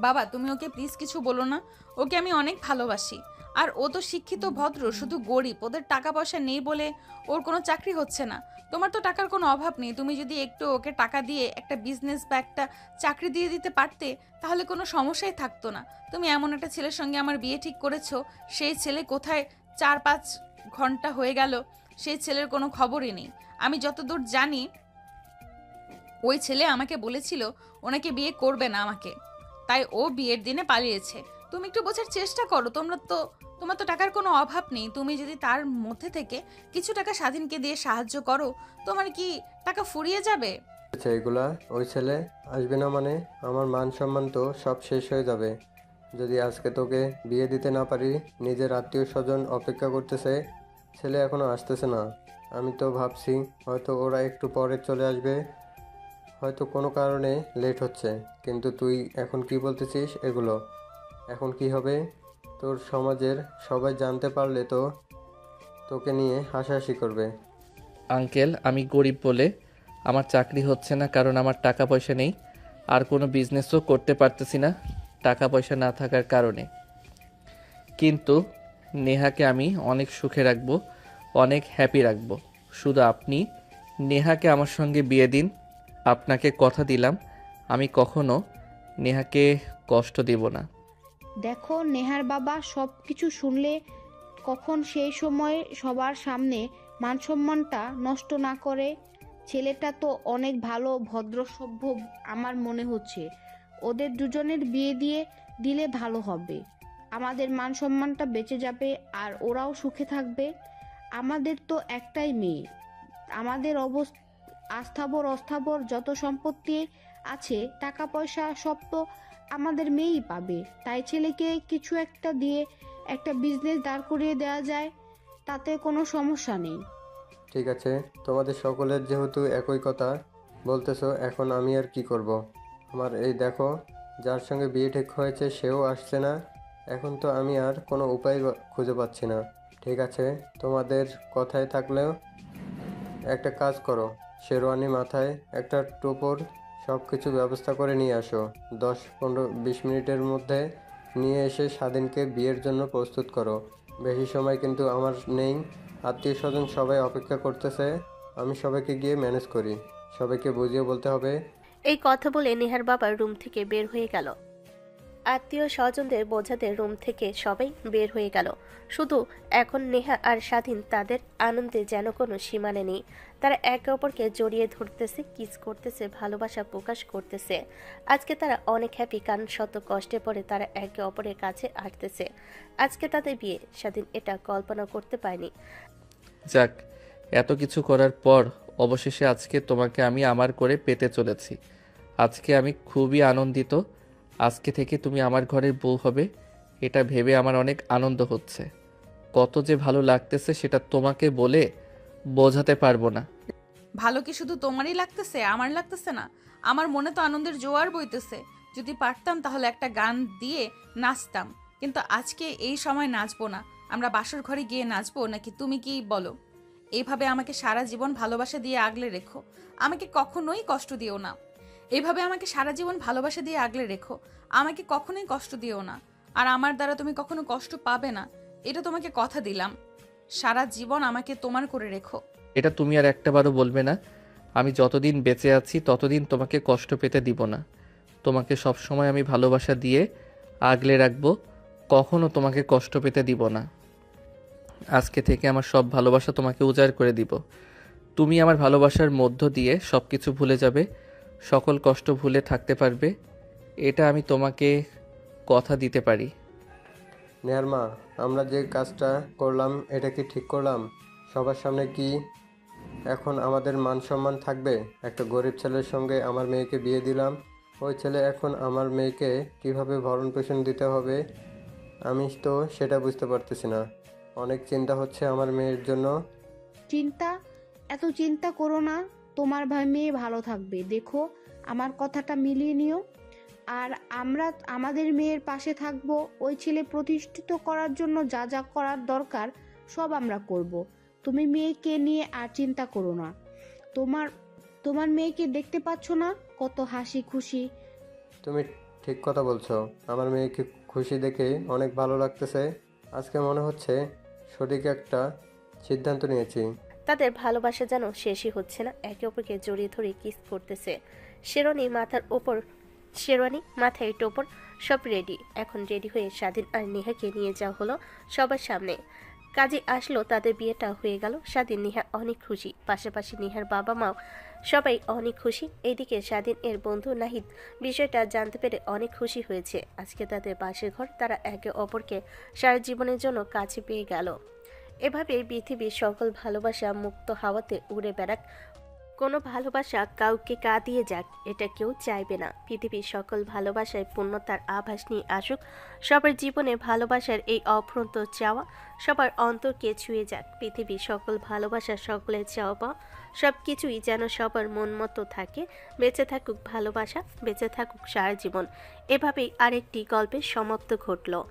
বাবা, তুমি ওকে প্লিজ কিছু বলো না। ওকে আমি অনেক ভালোবাসি। আর ও তো শিক্ষিত ভদ্র, শুধু গরিব। ওদের টাকা পয়সা নেই বলে ওর কোনো চাকরি হচ্ছে না। তোমার তো টাকার কোনো অভাব নেই, তুমি যদি একটু ওকে টাকা দিয়ে একটা বিজনেস বা একটা চাকরি দিয়ে দিতে পারতে তাহলে কোনো সমস্যাই থাকতো না। তুমি এমন একটা ছেলের সঙ্গে আমার বিয়ে ঠিক করেছো, সেই ছেলে কোথায় 4-5 ঘন্টা হয়ে গেল, সেই ছেলের কোনো খবরই নেই। আমি যতদূর জানি ওই ছেলে আমাকে বলেছিল ওনাকে বিয়ে করবে না আমাকে, তাই ও বিয়ের দিনে পালিয়েছে। তুমি একটু বোঝার চেষ্টা করো, তোমার তো টাকার কোনো অভাব নেই, তুমি যদি তার মধ্যে থেকে কিছু টাকা স্বাধীনকে দিয়ে সাহায্য করো, তোমার কি টাকা ফুরিয়ে যাবে? আচ্ছা, এগুলা ওই ছেলে আসবে না মানে আমার মান সম্মান তো সব শেষ হয়ে যাবে। যদি আজকে তোকে বিয়ে দিতে না পারি, নিজের আত্মীয় স্বজন অপেক্ষা করতেছে, ছেলে এখনো আসতেছে না। আমি তো ভাবছি হয়তো ওরা একটু পরে চলে আসবে, হয়তো কোনো কারণে লেট হচ্ছে। কিন্তু তুই এখন কি বলতেছিস এগুলো? এখন কি হবে? তোর সমাজের সবাই জানতে পারলে তো তোকে নিয়ে হাসাহাসি করবে। আঙ্কেল, আমি গরিব বলে আমার চাকরি হচ্ছে না, কারণ আমার টাকা পয়সা নেই, আর কোনো বিজনেসও করতে পারতেছি না টাকা পয়সা না থাকার কারণে। কিন্তু নেহাকে আমি অনেক সুখে রাখবো, অনেক হ্যাপি রাখবো। শুধু আপনি নেহাকে আমার সঙ্গে বিয়ে দিন। আপনাকে কথা দিলাম আমি কখনো নেহাকে কষ্ট দেব না। দেখো, নেহার বাবা সব কিছু শুনলে কখন সেই সময় সবার সামনে মান সম্মানটা নষ্ট না করে। ছেলেটা তো অনেক ভালো, ভদ্র, সভ্য আমার মনে হচ্ছে। ওদের দুজনের বিয়ে দিয়ে দিলে ভালো হবে, আমাদের মান সম্মানটা বেঁচে যাবে আর ওরাও সুখে থাকবে। আমাদের তো একটাই মেয়ে, আমাদের আস্থাবর অস্থাবর যত সম্পত্তি আছে, টাকা পয়সা সব তো আমাদের মেয়েই পাবে। তাই ছেলেকে কিছু একটা দিয়ে একটা বিজনেস দাঁড় করিয়ে দেওয়া যায়, তাতে কোনো সমস্যা নেই। ঠিক আছে, তোমাদের সকলের যেহেতু একই কথা বলতেছো, এখন আমি আর কি করব? আমার এই দেখো, যার সঙ্গে বিয়ে ঠিক হয়েছে সেও আসছে না। এখন তো আমি আর কোনো উপায় খুঁজে পাচ্ছি না। ঠিক আছে, তোমাদের কথায় থাকলেও একটা কাজ করো, শেরওয়ানি মাথায় একটা টোপর সব কিছু ব্যবস্থা করে নিয়ে আসো। 10-15-20 মিনিটের মধ্যে নিয়ে এসে স্বাধীনকে বিয়ের জন্য প্রস্তুত করো। বেশি সময় কিন্তু আমার নেই, আত্মীয় স্বজন সবাই অপেক্ষা করতেছে। আমি সবাইকে গিয়ে ম্যানেজ করি, সবাইকে বুঝিয়ে বলতে হবে। এই কথা বলে নেহার বাবা রুম থেকে বের হয়ে গেল। আত্মীয় স্বজনদের বোঝাতে রুম থেকে সবাই বের হয়ে গেল। শুধু এখন নেহা আর স্বাধীন, তাদের আনন্দে যেন কোনো সীমানা নেই। তারা একে অপরকে জড়িয়ে ধরতেছে, কিস করতেছে, ভালোবাসা প্রকাশ করতেছে। আজকে তারা অনেক হ্যাপি, কারণ শত কষ্টে পড়ে তারা একে অপরের কাছে আসতেছে। আজকে তাদের বিয়ে, স্বাধীন এটা কল্পনা করতে পারেনি। যাক, এত কিছু করার পর অবশেষে আজকে তোমাকে আমি আমার করে পেতে চলেছি। আজকে আমি খুবই আনন্দিত। আজকে থেকে তুমি আমার ঘরের বউ হবে, এটা ভেবে আমার অনেক আনন্দ হচ্ছে। কত যে ভালো লাগতেছে সেটা তোমাকে বলে বোঝাতে পারবো না। ভালো কি শুধু তোমারই লাগতেছে, আমার লাগতেছে না? আমার মনে তো আনন্দের জোয়ার বইতেছে। যদি পারতাম তাহলে একটা গান দিয়ে নাচতাম, কিন্তু আজকে এই সময় নাচবো না। আমরা বাসর ঘরে গিয়ে নাচবো, নাকি তুমি কি বলো? এইভাবে আমাকে সারা জীবন ভালোবাসা দিয়ে আগলে রেখো, আমাকে কখনোই কষ্ট দিও না। এইভাবে আমাকে সারা জীবন ভালোবাসা দিয়ে আগলে রেখো, আমাকে কখনোই কষ্ট দিও না। আর আমার দ্বারা তুমি কখনো কষ্ট পাবে না, এটা তোমাকে কথা দিলাম। সারা জীবন আমাকে তোমার করে রেখো। এটা তুমি আর একটাবারও বলবে না। আমি যতদিন বেঁচে আছি ততদিন তোমাকে কষ্ট পেতে দিব না। তোমাকে সব সময় আমি ভালোবাসা দিয়ে আগলে রাখবো, কখনো তোমাকে কষ্ট পেতে দিব না। আজকে থেকে আমার সব ভালোবাসা তোমাকে উজাড় করে দিব। তুমি আমার ভালোবাসার মধ্য দিয়ে সব কিছু ভুলে যাবে, সকল কষ্ট ভুলে থাকতে পারবে। এটা আমি তোমাকে কথা দিতে পারি। নেহার মা, আমরা যে কাজটা করলাম এটা কি ঠিক করলাম? সবার সামনে কি এখন আমাদের মান সম্মান থাকবে? একটা গরিব ছেলের সঙ্গে আমার মেয়েকে বিয়ে দিলাম, ওই ছেলে এখন আমার মেয়েকে কিভাবে ভরণ পোষণ দিতে হবে আমি তো সেটা বুঝতে পারতেছি না। অনেক চিন্তা হচ্ছে আমার মেয়ের জন্য। এত চিন্তা করো না, তোমার ভাই মেয়ে ভালো থাকবে। দেখো, আমার কথাটা মিলিয়ে নিও। আর আমরা আমাদের মেয়ের পাশে থাকবো। ওই ছেলে প্রতিষ্ঠিত করার জন্য যা যা করার দরকার সব আমরা করব। তুমি মেয়েকে নিয়ে আর চিন্তা করো না। তোমার মেয়েকে দেখতে পাচ্ছ না, কত হাসি খুশি। তুমি ঠিক কথা বলছো, আমার মেয়েকে খুশি দেখে অনেক ভালো লাগতেছে। আজকে মনে হচ্ছে সঠিক একটা সিদ্ধান্ত নিয়েছি। তাদের ভালোবাসা যেন শেষই হচ্ছে না, একে অপরকে জড়িয়ে ধরে কিস করতেছে। শেরওয়ানি মাথায় টোপর সব রেডি। এখন রেডি হয়ে স্বাধীন আর নেহাকে নিয়ে যাওয়া হলো সবার সামনে। কাজে আসলো, তাদের বিয়েটা হয়ে গেল। স্বাধীন নেহা অনেক খুশি, পাশাপাশি নেহার বাবা মাও সবাই অনেক খুশি। এদিকে স্বাধীন এর বন্ধু নাহিদ বিষয়টা জানতে পেরে অনেক খুশি হয়েছে। আজকে তাদের পাশের ঘর, তারা একে অপরকে সারা জীবনের জন্য কাছে পেয়ে গেল। এভাবে পৃথিবীর সকল ভালোবাসা মুক্ত হাওয়াতে উড়ে বেড়াক। কোনো ভালোবাসা কাউকে কাঁদিয়ে যাক, এটা কেউ চাইবে না। পৃথিবীর সকল ভালোবাসায় পূর্ণতার আভাস নিয়ে আসুক। সবার জীবনে ভালোবাসার এই অফুরন্ত চাওয়া সবার অন্তরকে ছুঁয়ে যাক। পৃথিবীর সকল ভালোবাসা, সকলের চাওয়া পাওয়া সব কিছুই যেন সবার মন মতো থাকে। বেঁচে থাকুক ভালোবাসা, বেঁচে থাকুক সারা জীবন। এভাবেই আরেকটি গল্পের সমাপ্ত ঘটল।